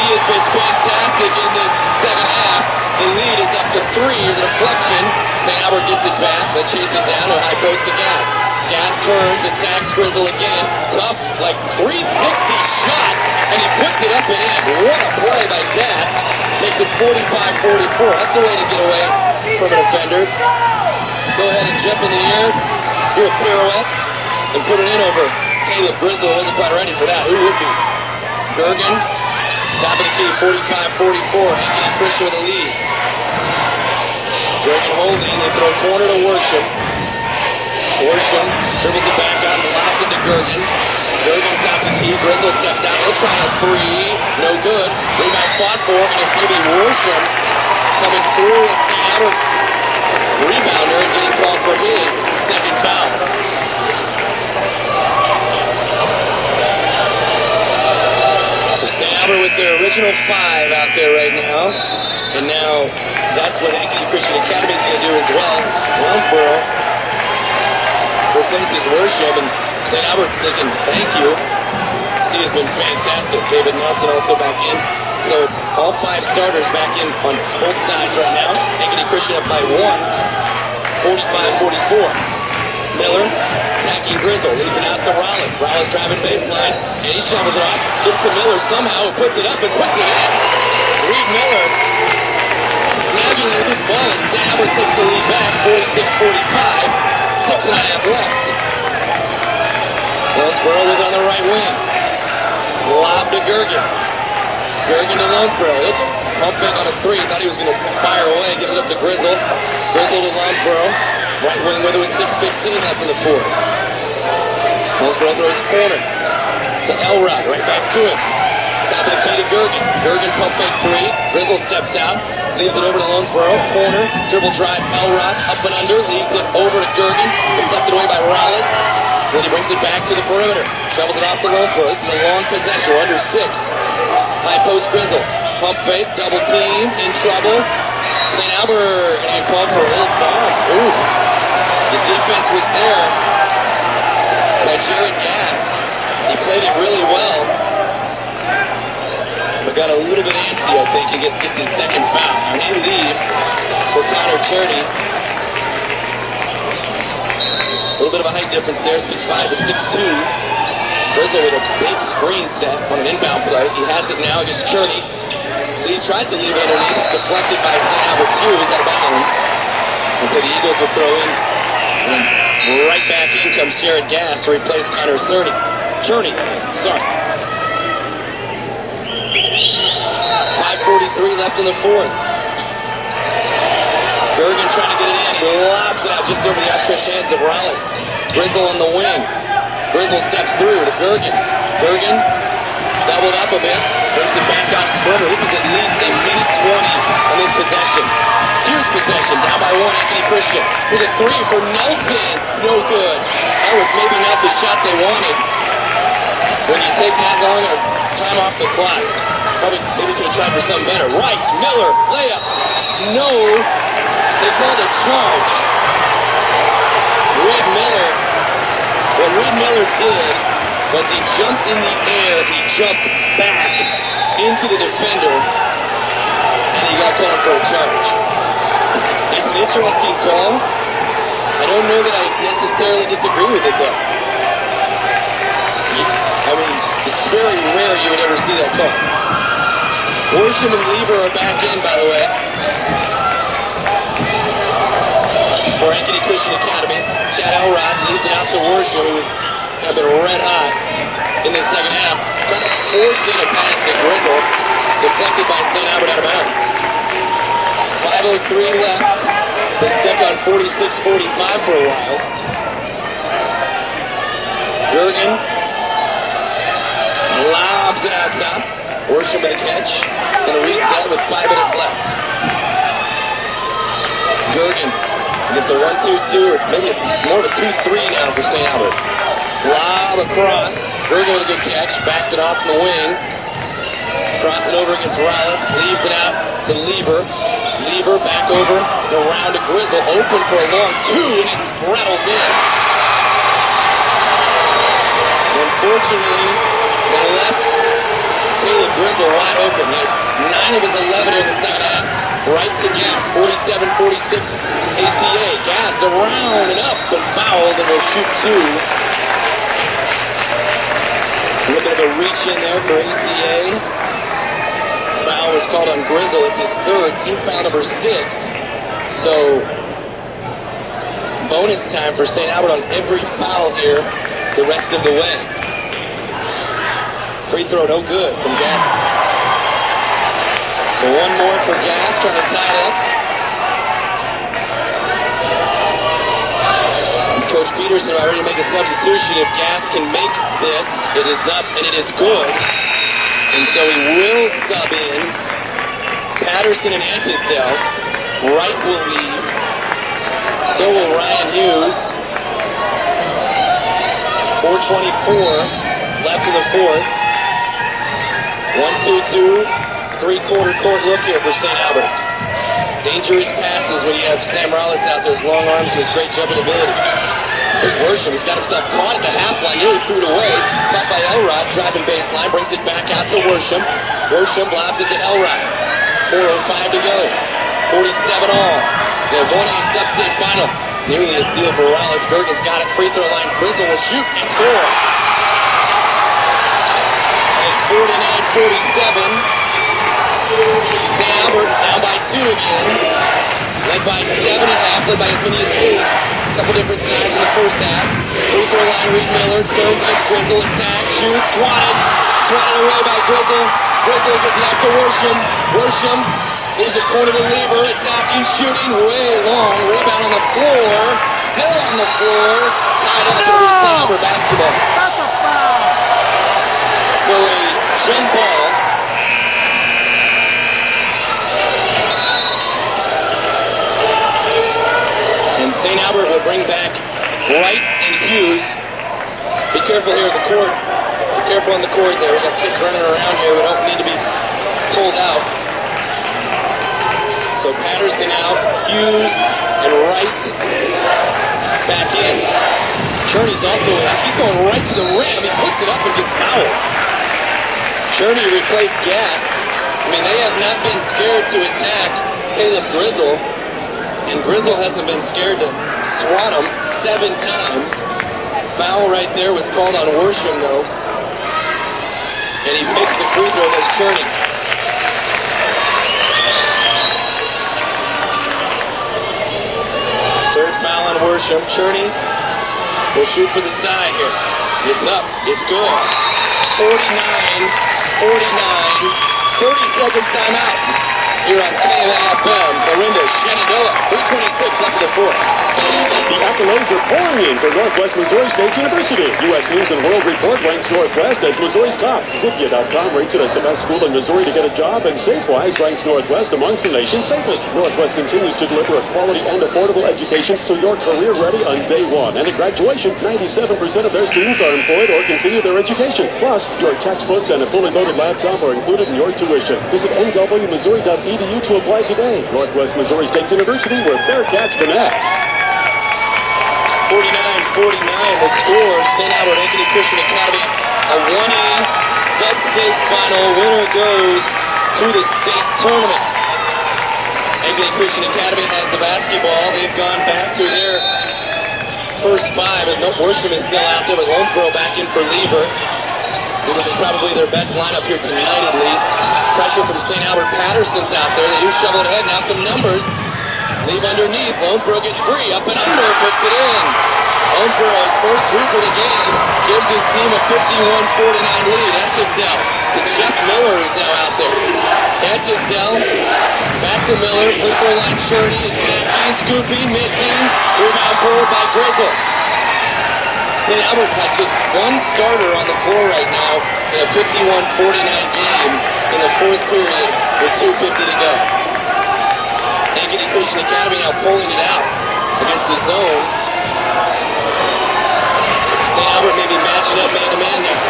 He has been fantastic in this second half. The lead is up to 3. Here's a deflection. St. Albert gets it back. They chase it down to a high post to Gast. Gast turns, attacks Grizzle again. Tough, like 360 shot, and he puts it up and in. What a play by Gast. Makes it 45-44. That's a way to get away from an offender. Go ahead and jump in the air, do a pirouette, and put it in over Caleb Grizzle. Wasn't quite ready for that. Who would be? Gergen, top of the key, 45-44. Ankeny Christian with the lead. Gergen holding. They throw corner to Worsham. Worsham dribbles it back out and lobs it to Gergen. Gergen top of the key. Grizzle steps out. He'll try a 3. No good. Rebound fought for, and it's going to be Worsham coming through a St. Albert rebounder and getting called for his second foul. So St. Albert with their original 5 out there right now. And now that's what Ankeny Christian Academy is going to do as well. Lounsboro replaces Worsham, and St. Albert's thinking, thank you. He has been fantastic. David Nelson also back in. So it's all 5 starters back in on both sides right now. Ankeny Christian up by 1, 45-44. Miller attacking Grizzle, leaves it out to Rollis. Rollis driving baseline, and he shovels it off. Gets to Miller somehow, and puts it up and puts it in. Reed Miller snagging the loose ball, and St. Albert takes the lead back, 46-45. 6.5 left. Lounsboro with it on the right wing. Lob to Gergen. Gergen to Lounsboro. He'll pump fake on a 3. Thought he was going to fire away. Gives it up to Grizzle. Grizzle to Lounsboro. Right wing with it with 6:15 left in the fourth. Lounsboro throws corner to Elrod. Right back to him. Top of the key to Gergen. Gergen pump fake 3. Grizzle steps out. Leaves it over to Lounsboro. Corner. Dribble drive. Elrod up and under. Leaves it over to Gergen. Deflected away by Rollis. Then he brings it back to the perimeter. Shovels it off to Lounsboro. This is a long possession. We're under 6. High post Grizzle. Pump fake. Double team. In trouble. St. Albert going to get called for a little bump. Ooh. The defense was there by Jared Gast. He played it really well. But got a little bit antsy, I think. He gets his second foul. Now he leaves for Connor Cherney. A little bit of a height difference there, 6'5" and 6'2". Grizzle with a big screen set on an inbound play. He has it now against Cherney. Lee tries to leave it underneath. It's deflected by St. Albert's Hughes out of bounds. And so the Eagles will throw in. And right back in comes Jared Gast to replace Connor Cherney, that is. Sorry. 5:43 left in the fourth. Gergen trying to get it in. He lobs it out just over the outstretched hands of Rollis. Grizzle on the wing. Grizzle steps through to Gergen. Gergen doubled up a bit. Brings it back off the perimeter. This is at least a minute 20 on this possession. Huge possession, down by one, Ankeny Christian. Here's a three for Nelson. No good. That was maybe not the shot they wanted. When you take that long of time off the clock, maybe could have tried for something better. Right, Miller, layup. No, they called a charge. Reed Miller, what Reed Miller did was he jumped in the air, he jumped back into the defender, and he got called for a charge. It's an interesting call. I don't know that I necessarily disagree with it, though. I mean, it's very rare you would ever see that call. Worsham and Lever are back in, by the way, for Ankeny Christian Academy. Chad Elrod leaves it out to Worsham, who was been red hot in the second half, trying to force in a pass to Grizzle, deflected by St. Albert out of bounds. 5:03 left. Been stuck on 46-45 for a while. Gergen lobs it out top. Worsham with a catch. And a reset with 5 minutes left. Gergen against a 1-2-2, or maybe it's more of a 2-3 now for St. Albert. Lob across. Gergen with a good catch. Backs it off in the wing. Crossing over against Rallis. Leaves it out to Lever. Lever back over and around to Grizzle. Open for a long two, and it rattles in. Unfortunately, they left Caleb Grizzle wide open. He has 9 of his 11 here in the second half. Right to Gas, 47-46 ACA. Gassed around and up, but fouled, and will shoot 2. A little bit of a reach in there for ACA. Foul was called on Grizzle. It's his 3rd, team foul number 6. So, bonus time for St. Albert on every foul here the rest of the way. Free throw no good from Gast. So one more for Gast, trying to tie it up. Coach Peterson already to make a substitution. If Gast can make this, it is up and it is good. And so he will sub in Patterson and Antisdale. Wright will leave. So will Ryan Hughes. 4:24 left in the 4th. 1-2-2, 3-quarter court look here for St. Albert. Dangerous passes when you have Sam Rallis out there, his long arms and his great jumping ability. There's Worsham. He's got himself caught at the half line, nearly threw it away. Caught by Elrod, driving baseline, brings it back out to Worsham. Worsham lobs it to Elrod. 4:05 to go. 47 all. They're going to a sub-state final. Nearly a steal for Rallis. Gergen's got it. Free throw line. Grizzle will shoot and score. And it's 49-47. St. Albert down by 2 again. Led by 7 at half. Led by as many as 8. A couple different times in the first half. Free throw line, Reed Miller turns against Grizzle, attack, shoots, swatted away by Grizzle. Grizzle gets it off to Worsham. Worsham leaves a corner to Lever, attacking, shooting, way long. Rebound on the floor, still on the floor. Tied up over St. Albert basketball. So a jump ball. And St. Albert will bring back Wright and Hughes. Be careful here at the court. Be careful on the court there. We got kids running around here. We don't need to be pulled out. So Patterson out, Hughes and Wright back in. Cherney's also in. He's going right to the rim. He puts it up and gets fouled. Cherney replaced Gast. I mean, they have not been scared to attack Caleb Grizzle. And Grizzle hasn't been scared to swat him 7 times. Foul right there was called on Worsham, though. And he makes the free throw against Cherney. Third foul on Worsham. Cherney will shoot for the tie here. It's up. It's good. 49-49. 30-second timeout. here on KMAFM, Clarinda, Shenandoah, 3:26 left of the fourth. The accolades are pouring in for Northwest Missouri State University. U.S. News and World Report ranks Northwest as Missouri's top. Zipia.com rates it as the best school in Missouri to get a job, and SafeWise ranks Northwest amongst the nation's safest. Northwest continues to deliver a quality and affordable education, so you're career ready on day one. And at graduation, 97% of their students are employed or continue their education. Plus, your textbooks and a fully loaded laptop are included in your tuition. Visit nwmissouri.edu to apply today. Northwest Missouri State University, where Bearcats connects. 49-49 the score. St. Albert Ankeny Christian Academy, a 1A sub-state final. Winner goes to the state tournament. Ankeny Christian Academy has the basketball. They've gone back to their first five. And Worsham is still out there, but Lonesboro back in for Lever. This is probably their best lineup here tonight, at least. Pressure from St. Albert. Patterson's out there. They do shovel it ahead. Now some numbers. Leave underneath. Lonesboro gets free. Up and under. Puts it in. Lonesboro's first hoop of the game gives his team a 51-49 lead. Antisdale to Jeff Miller, who's now out there. Antisdale back to Miller. Free throw line Cherney. It's Ankeny. Scoopy missing. Rebound pulled by Grizzle. St. Albert has just one starter on the floor right now in a 51-49 game in the fourth period with 2:50 to go. Ankeny Christian Academy now pulling it out against the zone. St. Albert may be matching up man-to-man now.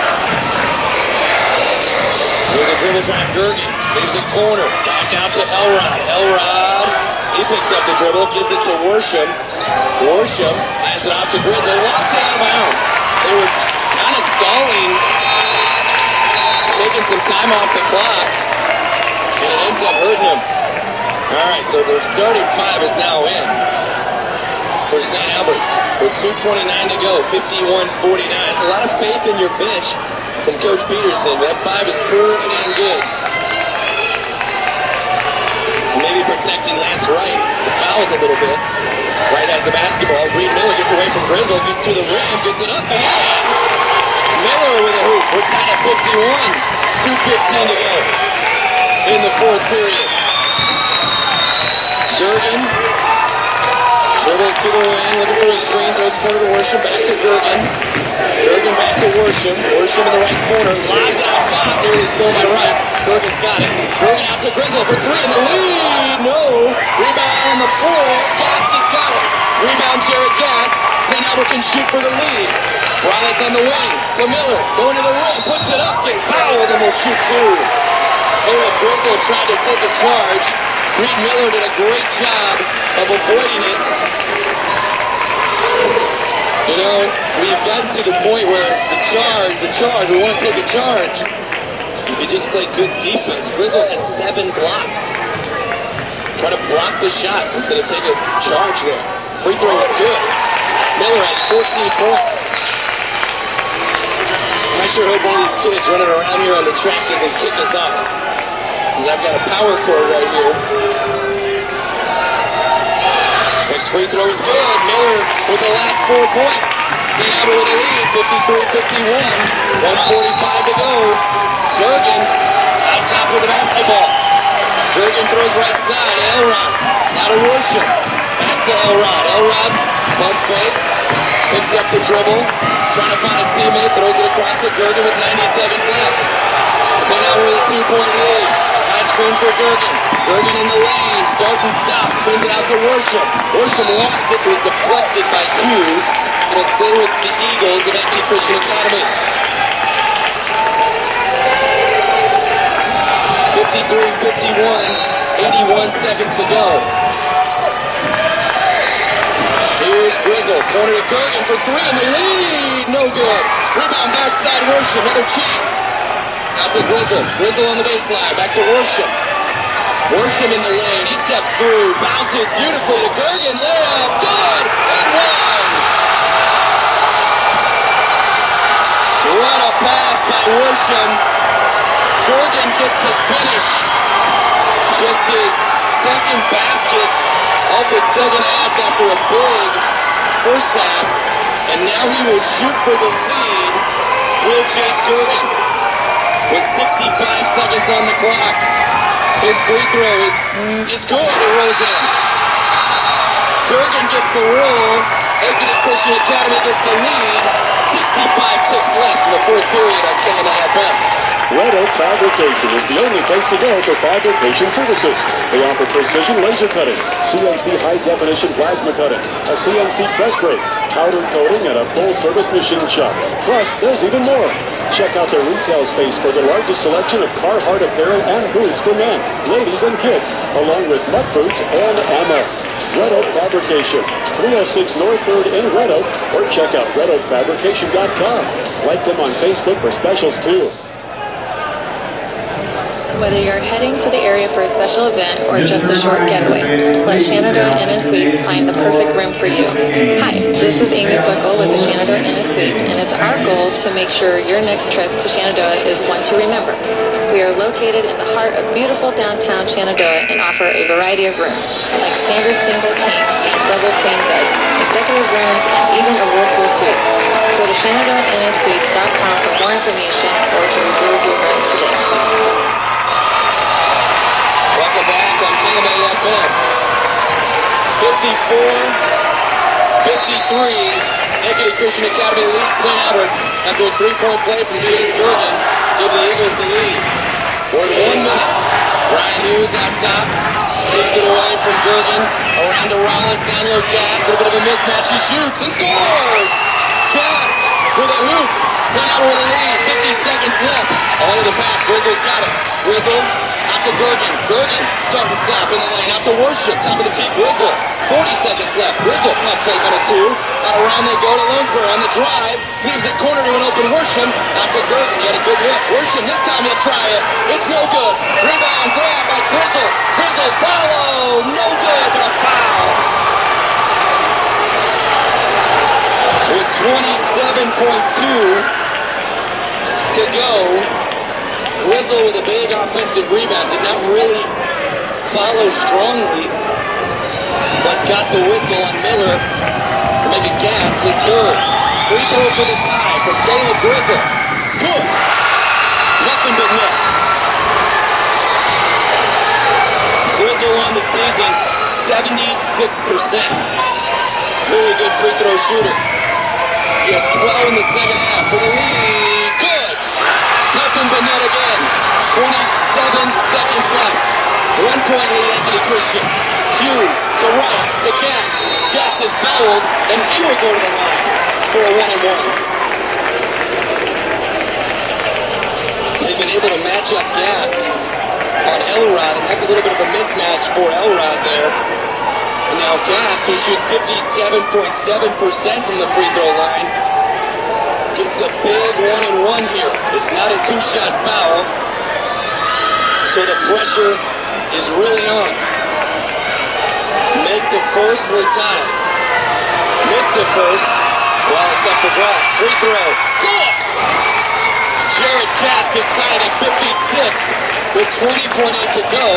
There's a dribble drive. Gergen leaves it corner. Back out to Elrod. Elrod, he picks up the dribble, gives it to Worsham. Worsham hands it off to Grizzle. Lost it out of bounds. They were kind of stalling, taking some time off the clock, and it ends up hurting them. All right, so the starting five is now in for St. Albert with 2:29 to go, 51-49. It's a lot of faith in your bench from Coach Peterson. That five is pretty dang good. Maybe protecting Lance Wright. The fouls a little bit. Wright has the basketball. Reed Miller gets away from Grizzle, gets to the rim, gets it up and in. Miller with a hoop. We're tied at 51. 2:15 to go in the fourth period. Gergen dribbles to the wing, looking for a screen, throws corner to Worsham, back to Gergen. Gergen back to Worsham. Worsham in the right corner, lobs it out top, nearly stole by Wright. Gergen's got it. Gergen out to Grizzle for three in the lead. No. Rebound on the floor. Gast has got it. Rebound Jared Gast. St. Albert can shoot for the lead. Wallace on the wing to Miller. Going to the rim. Puts it up. Gets fouled and will shoot two. Caleb Grizzle tried to take a charge. Reed Miller did a great job of avoiding it. You know, we've gotten to the point where it's the charge. We want to take a charge. If you just play good defense, Grizzle has 7 blocks. Try to block the shot instead of take a charge there. Free throw is good. Miller has 14 points. I sure hope one of these kids running around here on the track doesn't kick us off. Because I've got a power cord right here. Next free throw is good. Miller with the last 4 points. St. Albert with a lead, 53-51. 1:45 to go. Gergen on top with the basketball. Gergen throws right side. Elrod now to Worsham. Back to Elrod. Elrod, bump fake. Picks up the dribble. Trying to find a teammate. Throws it across to Gergen with 90 seconds left. St. Albert with a 2-point lead. High screen for Gergen. Gergen in the lane. Start and stop. Spins it out to Worsham. Worsham lost it. It was deflected by Hughes. It'll stay with the Eagles of Ankeny Christian Academy. 53-51. 81 seconds to go. Here's Grizzle. Corner to Gergen for 3 in the lead. No good. Rebound backside Worsham. Another chance. Out to Grizzle. Grizzle on the baseline. Back to Worsham. Worsham in the lane. He steps through. Bounces beautifully to Gergen. Layup. Good. And one. What a pass by Worsham. Gergen gets the finish. Just his second basket of the second half after a big first half. And now he will shoot for the lead. Will Chase Gergen with 65 seconds on the clock. His free throw is good. It rolls in. Gergen gets the roll. Ankeny Christian Academy gets the lead. 65 ticks left in the fourth period on KMAFM. Red Oak Fabrication is the only place to go for fabrication services. They offer precision laser cutting, CNC high-definition plasma cutting, a CNC press brake, powder coating, and a full-service machine shop. Plus, there's even more. Check out their retail space for the largest selection of Carhartt apparel and boots for men, ladies, and kids, along with muck boots and ammo. Red Oak Fabrication, 306 North 3rd in Red Oak, or check out redoakfabrication.com. Like them on Facebook for specials, too. Whether you're heading to the area for a special event or just a short getaway, let Shenandoah Inn & Suites find the perfect room for you. Hi, this is Amy Swickle with the Shenandoah Inn & Suites, and it's our goal to make sure your next trip to Shenandoah is one to remember. We are located in the heart of beautiful downtown Shenandoah and offer a variety of rooms, like standard single king and double queen beds, executive rooms, and even a whirlpool suite. Go to ShenandoahInnandSuites.com for more information or to reserve your room today. Welcome back on KMAFM. 54-53. Ankeny Christian Academy leads St. Albert after a three-point play from Chase Gergen. Give the Eagles the lead. We're at 1 minute. Ryan Hughes out top. Gives it away from Gergen. Around to Rollis. Down low Cast. A little bit of a mismatch. He shoots and scores. Cast with a hoop. St. Albert with a lead. 50 seconds left. Ahead of the pack. Grizzle's got it. Grizzle. Out to Gergen. Gergen starting stop in the lane. Out to Worship. Top of the key. Grizzle. 40 seconds left. Grizzle pump fake on a two. Around they go to Lonesboro on the drive. Leaves it corner to an open Worsham. Out to Gergen. He had a good look. Worsham this time he'll try it. It's no good. Rebound grab by Grizzle. Grizzle follow. No good, but a foul. With 27.2 to go. Grizzle with a big offensive rebound. Did not really follow strongly, but got the whistle on Miller to make it Gast his third. Free throw for the tie from Caleb Grizzle. Good. Nothing but net. Grizzle on the season, 76%. Really good free throw shooter. He has 12 in the second half for the lead. Good. Nothing but net again. 27 seconds left. 1 point lead, Ankeny Christian. Hughes to right, to Gast. Gast is fouled, and he will go to the line for a 1-and-1. They've been able to match up Gast on Elrod, and that's a little bit of a mismatch for Elrod there. And now Gast, who shoots 57.7% from the free throw line, gets a big 1-and-1 here. It's not a two-shot foul, so the pressure is really on. Make the first, we're tied. Miss the first, well, it's up for grabs. Free throw, good! Jared Gast is tied at 56 with 20.8 to go,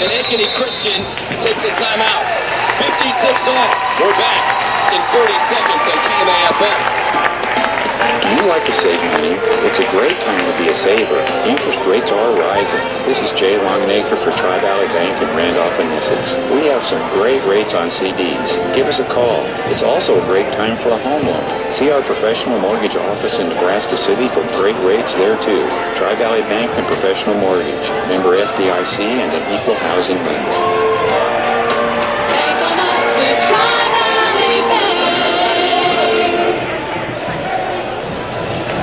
and Ankeny Christian takes a timeout. 56 on. We're back in 30 seconds on KMAFM. You like to save money? It's a great time to be a saver. Interest rates are rising. This is Jay Longacre for Tri-Valley Bank in Randolph and Essex. We have some great rates on CDs. Give us a call. It's also a great time for a home loan. See our professional mortgage office in Nebraska City for great rates there too. Tri-Valley Bank and Professional Mortgage. Member FDIC and an equal housing lender.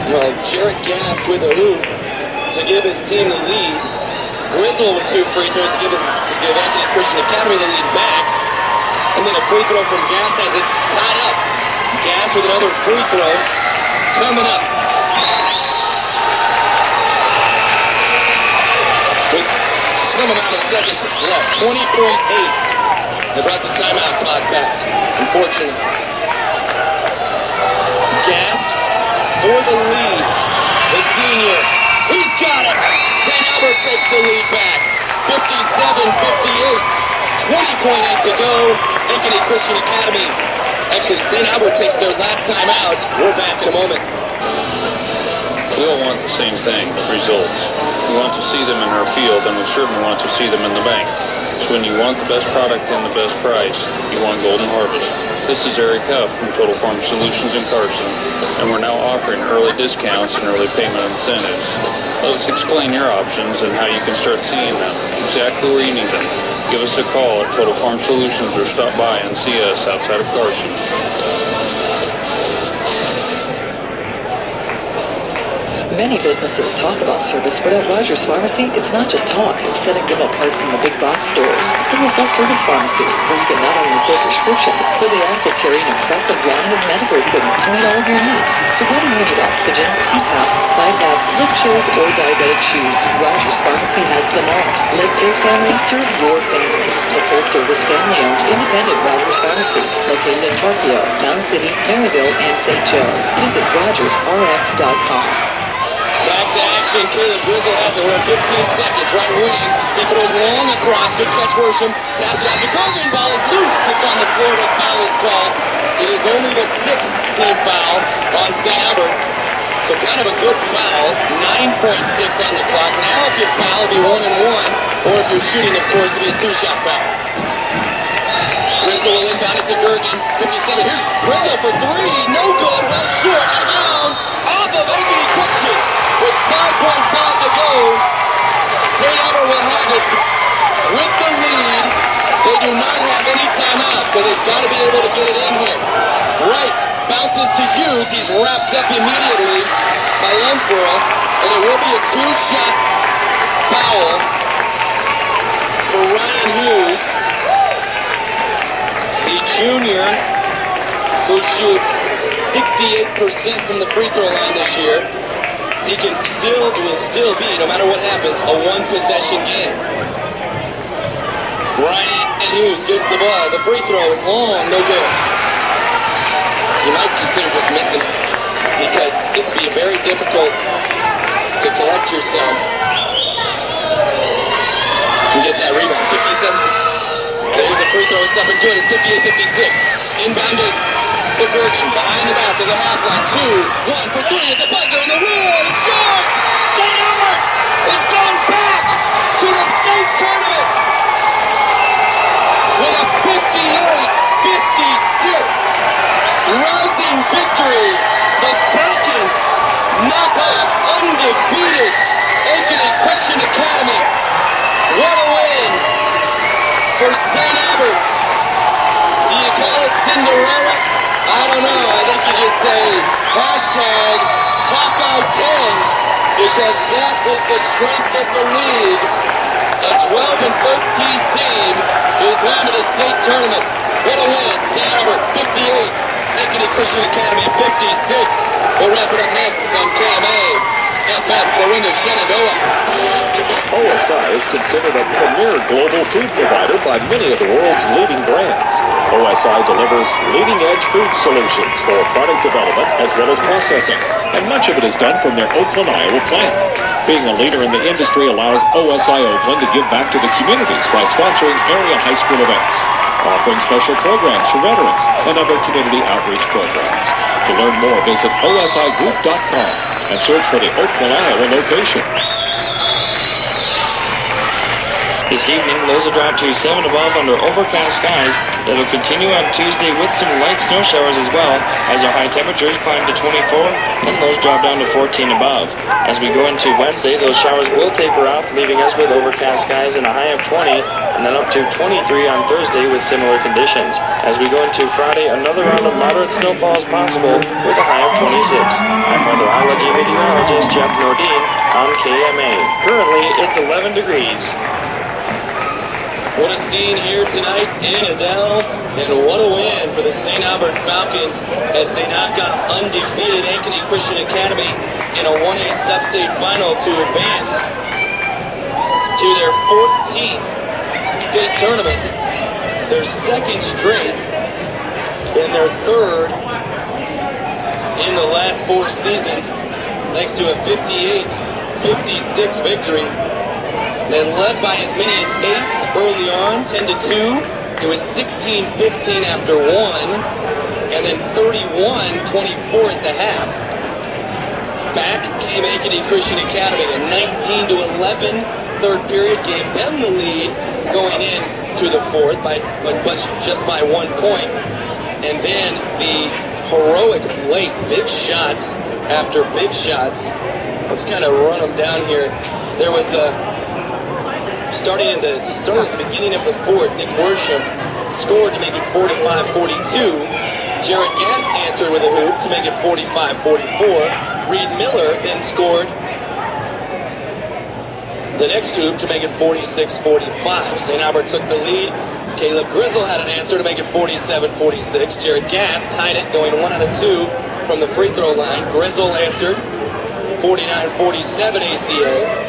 Well, Jared Gast with a hoop to give his team the lead. Grizzle with 2 free throws to give Ankeny Christian Academy the lead back. And then a free throw from Gast has it tied up. Gast with another free throw coming up. With some amount of seconds left. 20.8. They brought the timeout clock back, unfortunately. Gast for the lead, the senior, he's got it. St. Albert takes the lead back, 57-58, 20.8 to go. Ankeny Christian Academy. Actually, St. Albert takes their last time out. We're back in a moment. We all want the same thing, results. We want to see them in our field, and we certainly want to see them in the bank. So when you want the best product and the best price, you want Golden Harvest. This is Eric Huff from Total Farm Solutions in Carson, and we're now offering early discounts and early payment incentives. Let us explain your options and how you can start seeing them, exactly where you need them. Give us a call at Total Farm Solutions or stop by and see us outside of Carson. Many businesses talk about service, but at Rogers Pharmacy, it's not just talk, setting them apart from the big box stores. They're a full-service pharmacy where you can not only fill prescriptions, but they also carry an impressive line of medical equipment to meet all of your needs. So whether you need oxygen, CPAP, BiPAP, lift chairs, or diabetic shoes, Rogers Pharmacy has them all. Let their family serve your family. The full-service, family-owned, independent Rogers Pharmacy, located in Torquio, Mound City, Maryville, and St. Joe. Visit RogersRx.com. Back to action. Caleb Grizzle has it. We're at 15 seconds. Right wing. He throws long across. Good catch, Worsham. Taps it out to Kurgan. Ball is loose. It's on the floor. The foul is called. It is only the 6th team foul on St. Albert. So kind of a good foul. 9.6 on the clock. Now if you foul, it'll be 1-1. Or if you're shooting, of course, it'll be a 2-shot foul. Grizzle will inbound it to Gergen. 57. Here's Grizzle for 3. No good. Well short. Out of bounds. Off of Ankeny Christian. With 5.5 to go, St. Albert will have it with the lead. They do not have any timeouts, so they've got to be able to get it in here. Wright bounces to Hughes. He's wrapped up immediately by Lunsborough, and it will be a 2-shot foul for Ryan Hughes, the junior who shoots 68% from the free throw line this year. It will still be, no matter what happens, a 1-possession game. Ryan Hughes gets the ball. The free throw is long, no good. You might consider just missing it because it's be very difficult to collect yourself and get that rebound. 57. There's a free throw. It's up and good. It's 58-56. Inbounded to Gergen, behind the back of the half line. 2-1 for 3 at the buzzer, and the rule is short! St. Albert is going back to the state tournament with a 58-56 rousing victory. The Falcons knock off undefeated Ankeny Christian Academy. What a win for St. Albert. Do you call it Cinderella? I don't know. I think you just say hashtag Hawkeye 10 because that is the strength of the league. A 12-13 team is on to the state tournament. What a win. St. Albert 58, Ankeny Christian Academy 56. We'll wrap it up next on KMA FM Clarinda Shenandoah. OSI is considered a premier global food provider by many of the world's leading brands. OSI delivers leading-edge food solutions for product development as well as processing, and much of it is done from their Oakland, Iowa plant. Being a leader in the industry allows OSI Oakland to give back to the communities by sponsoring area high school events, offering special programs for veterans and other community outreach programs. To learn more, visit osigroup.com and search for the Oakland, Iowa location. This evening, lows will drop to 7 above under overcast skies. It'll continue on Tuesday with some light snow showers as well, as our high temperatures climb to 24 and lows drop down to 14 above. As we go into Wednesday, those showers will taper off, leaving us with overcast skies and a high of 20, and then up to 23 on Thursday with similar conditions. As we go into Friday, another round of moderate snowfall is possible with a high of 26. I'm weatherology meteorologist Jeff Nordine on KMA. Currently, it's 11 degrees. What a scene here tonight in Adele, and what a win for the St. Albert Falcons as they knock off undefeated Ankeny Christian Academy in a 1A sub-state final to advance to their 14th state tournament, their second straight, and their third in the last 4 seasons, thanks to a 58-56 victory. Then led by as many as 8 early on, 10-2. It was 16-15 after 1, and then 31-24 at the half. Back came Ankeny Christian Academy. A 19-11 third period gave them the lead going in to the fourth, but just by 1 point. And then the heroics late, big shots after big shots. Let's kind of run them down here. There was starting at the beginning of the fourth, Nick Worsham scored to make it 45-42. Jared Gass answered with a hoop to make it 45-44. Reed Miller then scored the next hoop to make it 46-45. St. Albert took the lead. Caleb Grizzle had an answer to make it 47-46. Jared Gass tied it, going 1 out of 2 from the free throw line. Grizzle answered 49-47 ACA.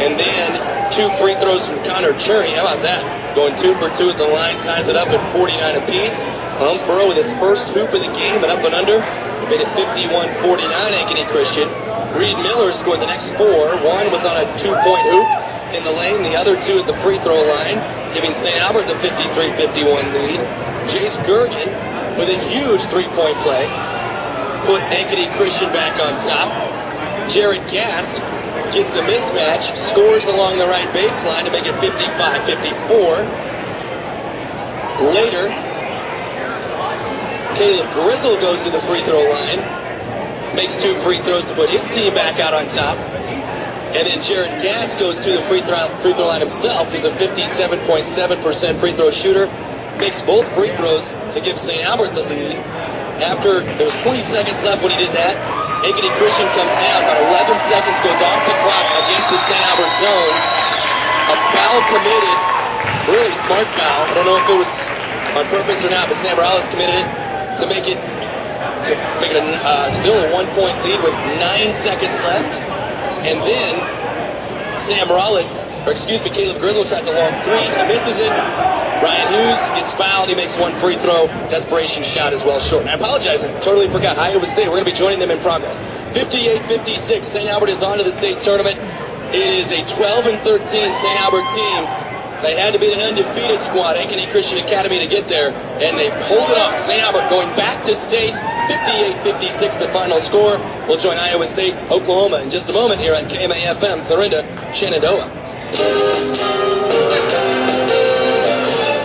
And then 2 free throws from Connor Cherney. How about that? Going 2 for 2 at the line, ties it up at 49 apiece. Helmsborough with his first hoop of the game and up and under. Made it 51-49 Ankeny Christian. Reed Miller scored the next 4. One was on a 2-point hoop in the lane, the other 2 at the free throw line, giving St. Albert the 53-51 lead. Jace Gergen with a huge 3-point play put Ankeny Christian back on top. Jared Gast gets a mismatch, scores along the right baseline to make it 55-54. Later, Caleb Grizzle goes to the free throw line, makes 2 free throws to put his team back out on top. And then Jared Gass goes to the free throw line himself. He's a 57.7% free throw shooter. Makes both free throws to give St. Albert the lead. After there was 20 seconds left when he did that, Ankeny Christian comes down. About 11 seconds goes off the clock against the St. Albert zone. A foul committed. Really smart foul. I don't know if it was on purpose or not, but Sam Morales committed it to make it still a 1-point lead with 9 seconds left. And then Caleb Grizzle tries a long 3. He misses it. Ryan Hughes gets fouled. He makes 1 free throw. Desperation shot as well short. And I apologize. I totally forgot. Iowa State, we're going to be joining them in progress. 58-56. St. Albert is on to the state tournament. It is a 12-13 St. Albert team. They had to beat an undefeated squad, Ankeny Christian Academy, to get there, and they pulled it off. St. Albert going back to state, 58-56 the final score. We'll join Iowa State, Oklahoma in just a moment here on KMA-FM, Clarinda, Shenandoah.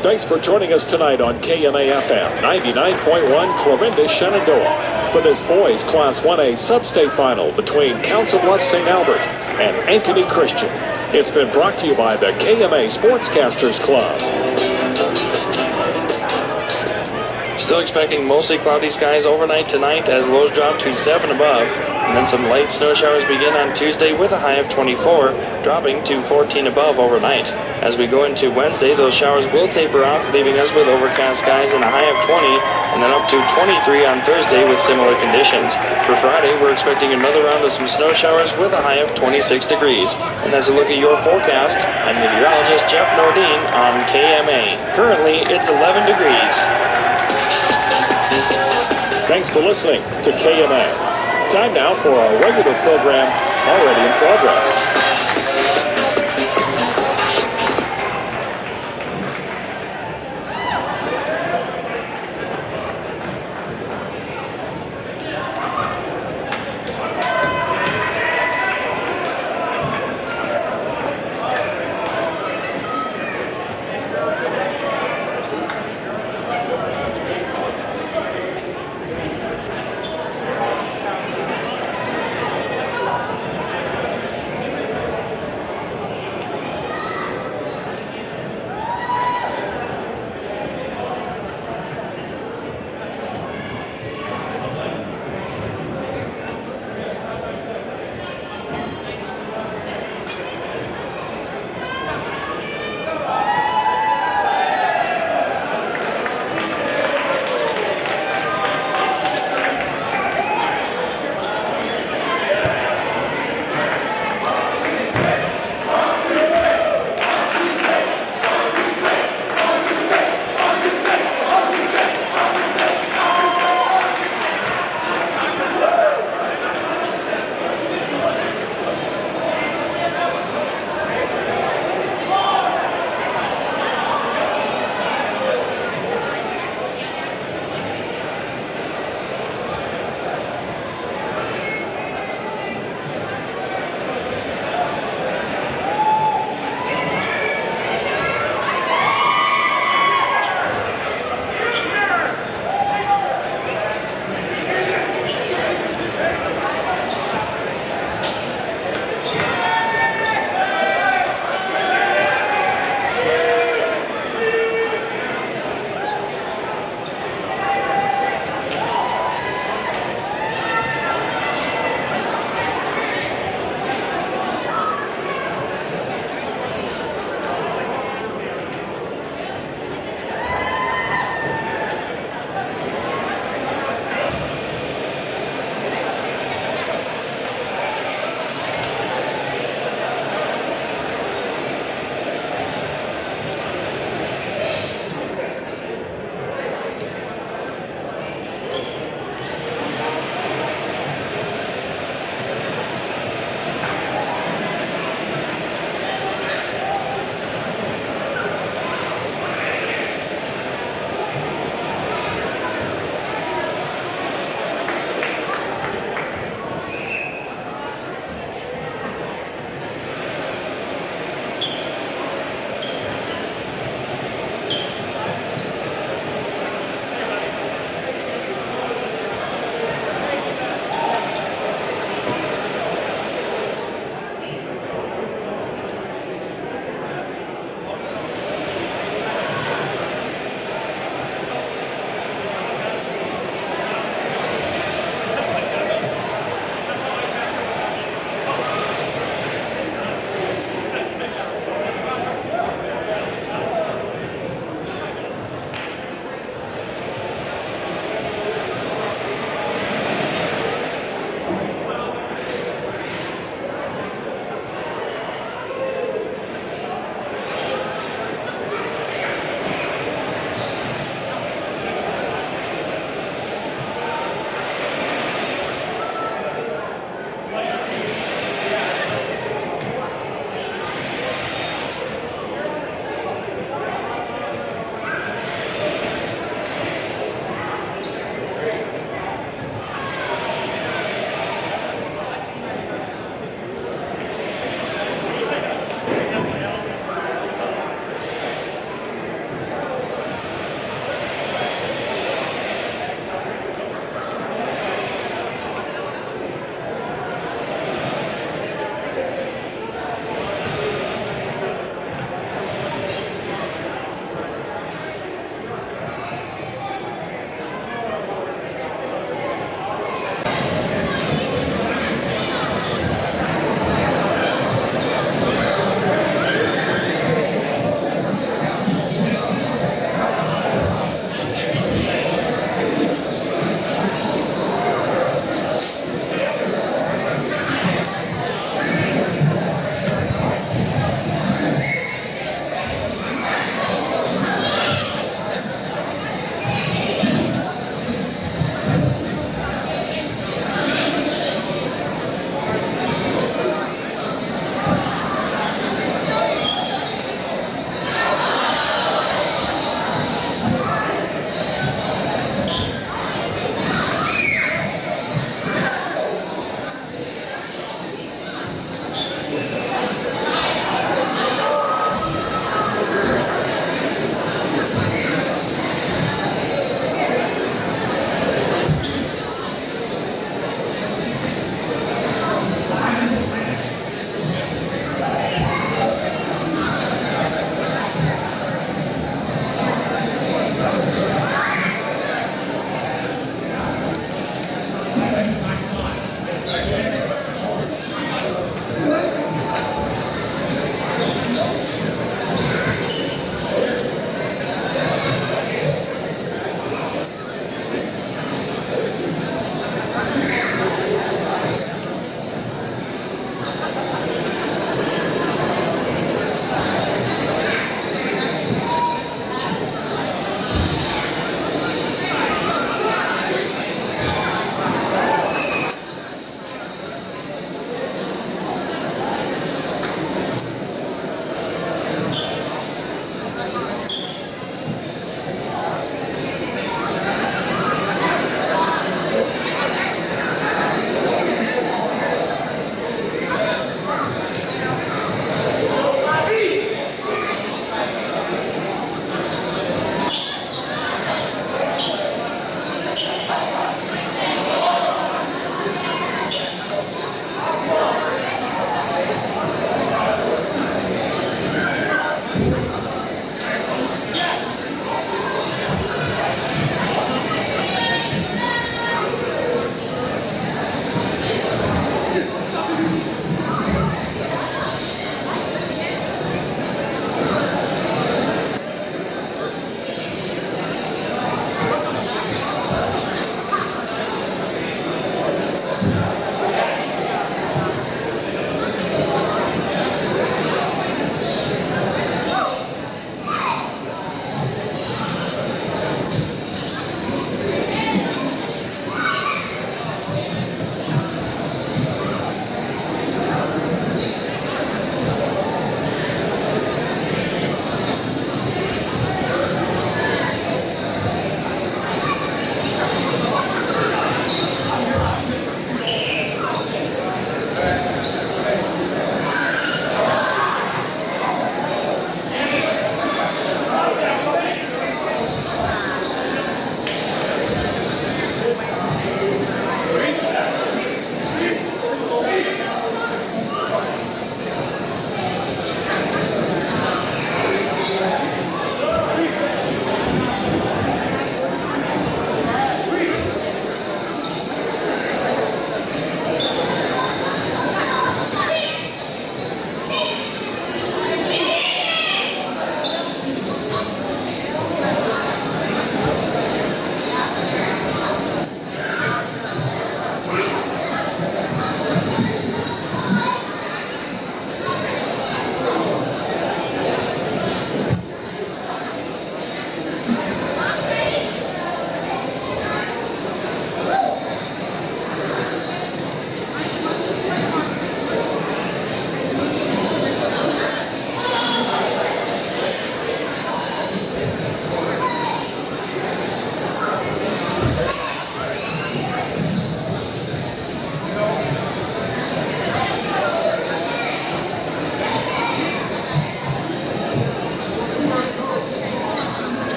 Thanks for joining us tonight on KMA-FM 99.1 Clarinda, Shenandoah for this boys Class 1A sub-state final between Council Bluffs St. Albert and Ankeny Christian. It's been brought to you by the KMA Sportscasters Club. Still expecting mostly cloudy skies overnight tonight as lows drop to 7 above. And then some light snow showers begin on Tuesday with a high of 24, dropping to 14 above overnight. As we go into Wednesday, those showers will taper off, leaving us with overcast skies and a high of 20, and then up to 23 on Thursday with similar conditions. For Friday, we're expecting another round of some snow showers with a high of 26 degrees. And that's a look at your forecast. I'm meteorologist Jeff Nordine on KMA. Currently, it's 11 degrees. Thanks for listening to KMA. Time now for our regular program already in progress.